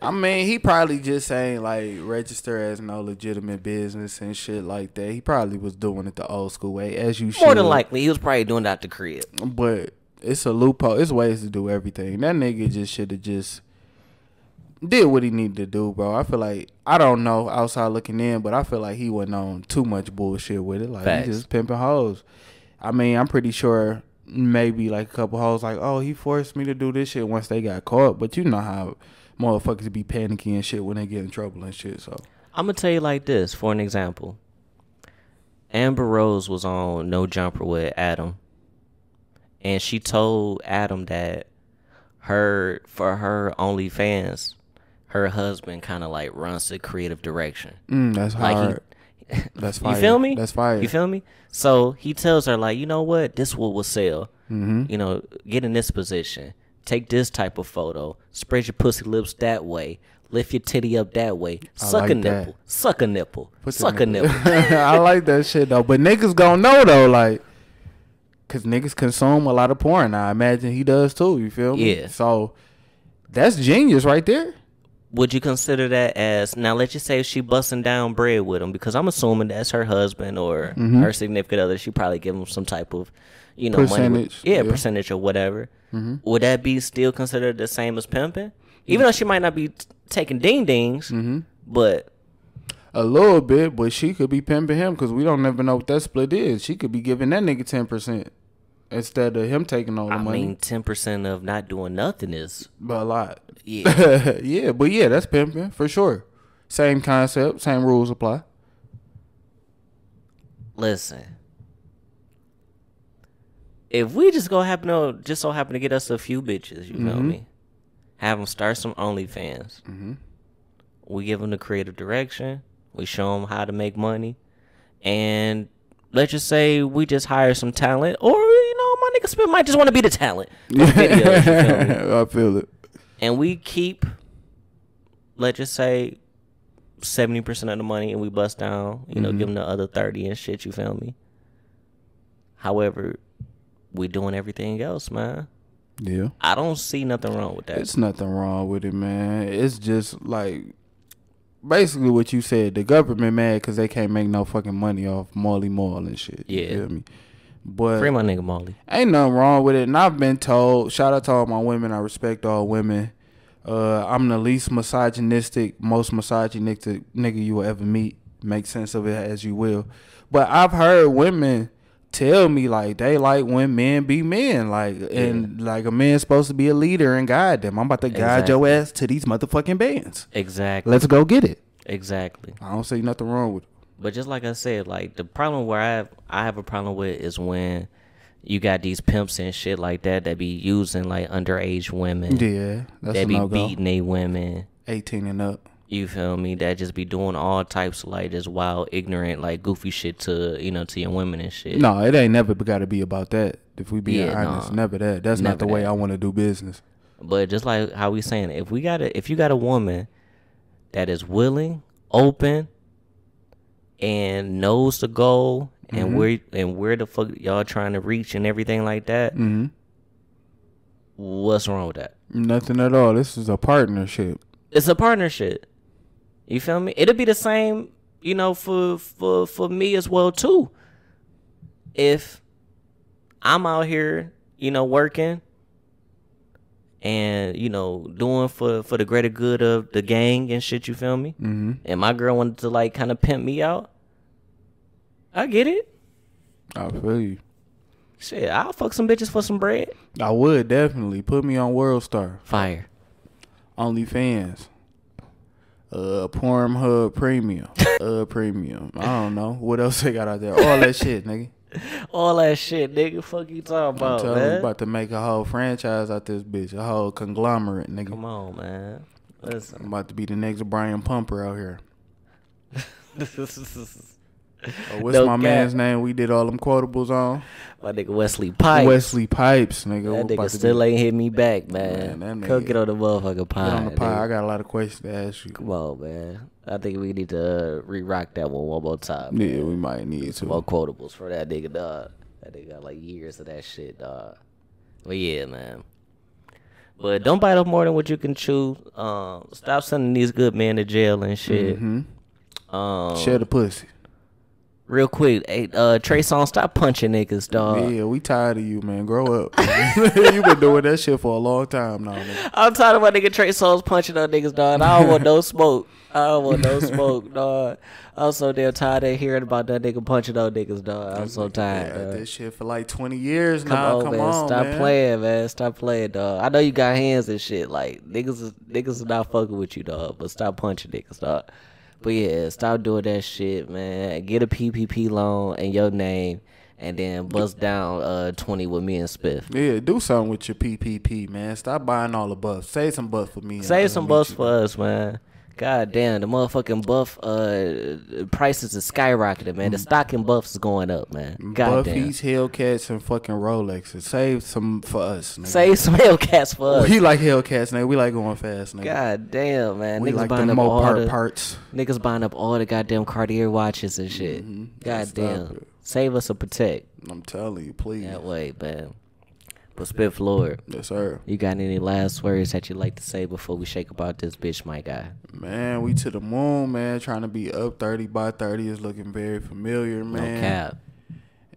I mean, he probably just ain't like register as no legitimate business and shit like that. He probably was doing it the old school way, as you should. More than likely, he was probably doing it out the crib. But it's a loophole. It's ways to do everything. That nigga just should have just did what he needed to do, bro. I feel like, I don't know outside looking in, but I feel like he wasn't on too much bullshit with it. Like, Facts. He just pimping hoes. I mean, I'm pretty sure maybe like a couple hoes like, oh, he forced me to do this shit once they got caught. But you know how motherfuckers be panicking and shit when they get in trouble and shit. So I'm going to tell you like this, for an example. Amber Rose was on No Jumper with Adam. And she told Adam that for her OnlyFans, her husband kind of like runs the creative direction. That's hard. That's fire. You feel me? That's fire. You feel me? So he tells her like, you know what? This will sell. You know, get in this position. Take this type of photo. Spread your pussy lips that way. Lift your titty up that way. Suck like a nipple. that. Suck a nipple. Suck a nipple. I like that shit though. But niggas gonna know though, like, cause niggas consume a lot of porn. I imagine he does too. You feel me? Yeah. So that's genius right there. Would you consider that as, now let's just say she busting down bread with him, because I'm assuming that's her husband or her significant other. She probably give him some type of, you know, Percentage. money. Yeah, percentage or whatever. Would that be still considered the same as pimping? Even though she might not be taking ding-dings, but... A little bit, but she could be pimping him because we don't never know what that split is. She could be giving that nigga 10% instead of him taking all the money. I mean, 10% of not doing nothing is... But a lot. Yeah. Yeah, but yeah, that's pimping for sure. Same concept, same rules apply. Listen. If we just so happen to get us a few bitches, you feel me? Have them start some OnlyFans. We give them the creative direction. We show them how to make money. And let's just say we just hire some talent. Or, you know, my nigga Spiff might just want to be the talent. For videos, you feel me? I feel it. And we keep, let's just say, 70% of the money and we bust down, you know, give them the other 30 and shit, you feel me? However, we doing everything else, man. Yeah. I don't see nothing wrong with that. It's nothing wrong with it, man. It's just like basically what you said. The government mad because they can't make no fucking money off Molly Mall and shit. You feel me? But free my nigga Molly. Ain't nothing wrong with it. And I've been told, shout out to all my women. I respect all women. I'm the least misogynistic, most misogynistic nigga you will ever meet. Make sense of it as you will. But I've heard women tell me like they like when men be men, like and like a man's supposed to be a leader and guide them. I'm about to guide your ass to these motherfucking bands. Exactly. Let's go get it. Exactly. I don't see nothing wrong with it. But just like I said, like the problem where I have a problem with is when you got these pimps and shit like that be using like underage women. Yeah, that's that a be no-go. beating they women 18 and up. You feel me? That just be doing all types of like just wild, ignorant, like goofy shit to, you know, to your women and shit. No, it ain't never got to be about that. If we be honest, never that. That's never not the way I want to do business. But just like how we saying, if you got a woman that is willing, open, and knows the goal and where the fuck y'all trying to reach and everything like that, what's wrong with that? Nothing at all. This is a partnership. It's a partnership. You feel me? It'll be the same, you know, for me as well too. If I'm out here, you know, working and, you know, doing for the greater good of the gang and shit, you feel me? And my girl wanted to like kind of pimp me out, I get it. I feel you. Shit, I'll fuck some bitches for some bread. I would definitely. Put me on World Star. Fire. OnlyFans. Pornhub Premium. Premium. I don't know. What else they got out there? All that shit, nigga. All that shit, nigga. Fuck you talking about, I'm man? you, about to make a whole franchise out this bitch. A whole conglomerate, nigga. Come on, man. Listen. I'm about to be the next Brian Pumper out here. What's my man's name? We did all them quotables on. My nigga Wesley Pipes. Wesley Pipes, nigga. That nigga still ain't hit me back, man. Come get on the motherfucking pod. Get on the pod. I got a lot of questions to ask you. Come on, man. I think we need to re-rock that one more time. Yeah, we might need to. More quotables for that nigga, dog. That nigga got like years of that shit, dog. But yeah, man. But don't bite off more than what you can chew. Stop sending these good men to jail and shit. Share the pussy. Real quick, hey, Trey Songz, stop punching niggas, dog. Yeah, we tired of you, man. Grow up. You been doing that shit for a long time now, nigga. I'm tired of my nigga Trey Songz punching on niggas, dog. I don't want no smoke. Dog. I'm so damn tired of hearing about that nigga punching on niggas, dog. I'm so tired, dog. This shit for like 20 years now. Come on, Stop man. playing, man. Stop playing, dog. I know you got hands and shit. Like, niggas is not fucking with you, dog. But stop punching niggas, dog. But yeah, stop doing that shit, man. Get a PPP loan in your name, and then bust down 20 with me and Spiff. Yeah, do something with your PPP, man. Stop buying all the buffs. Save some buffs for me. Save some buffs for us, man. God damn, the motherfucking buff prices is skyrocketing, man. The stock in buffs is going up, man. God damn. Buffies, Hellcats, and fucking Rolexes. Save some for us, nigga. Save some Hellcats for us. We like Hellcats, nigga. We like going fast, nigga. God damn, man. We Niggas like buying the up all parts. Niggas buying up all the goddamn Cartier watches and shit. God damn. Save us a Protect. I'm telling you, please. That way, man. But Spiff Lord. Yes, sir. You got any last words that you'd like to say before we shake about this bitch, my guy? Man, we to the moon, man. Trying to be up 30 by 30 is looking very familiar, man. No cap.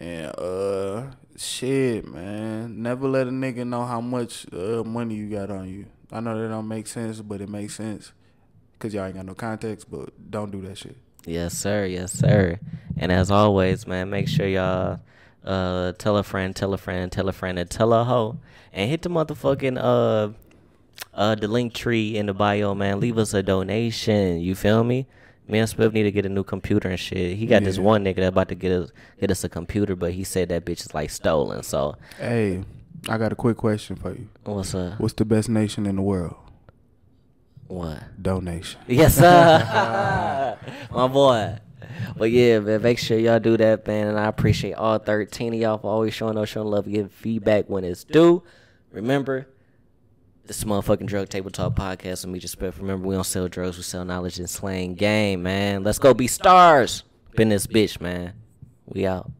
And, shit, man. Never let a nigga know how much money you got on you. I know that don't make sense, but it makes sense. Because y'all ain't got no context, but don't do that shit. Yes, sir. Yes, sir. And as always, man, make sure y'all tell a friend, tell a friend, tell a friend, and tell a hoe. And hit the motherfucking the link tree in the bio, man. Leave us a donation. You feel me? Me and Spiff need to get a new computer and shit. He got this one nigga that about to get us a computer, but he said that bitch is like stolen. So hey, I got a quick question for you. What's up? What's the best nation in the world? What? Donation. Yes, sir. My boy. But yeah, man, make sure y'all do that, man. And I appreciate all 13 of y'all for always showing love, giving feedback when it's due. Remember, this motherfucking Drug Table Talk podcast with Meech and Spiff. Remember, we don't sell drugs, we sell knowledge and slang game, man. Let's go be stars. Been this bitch, man. We out.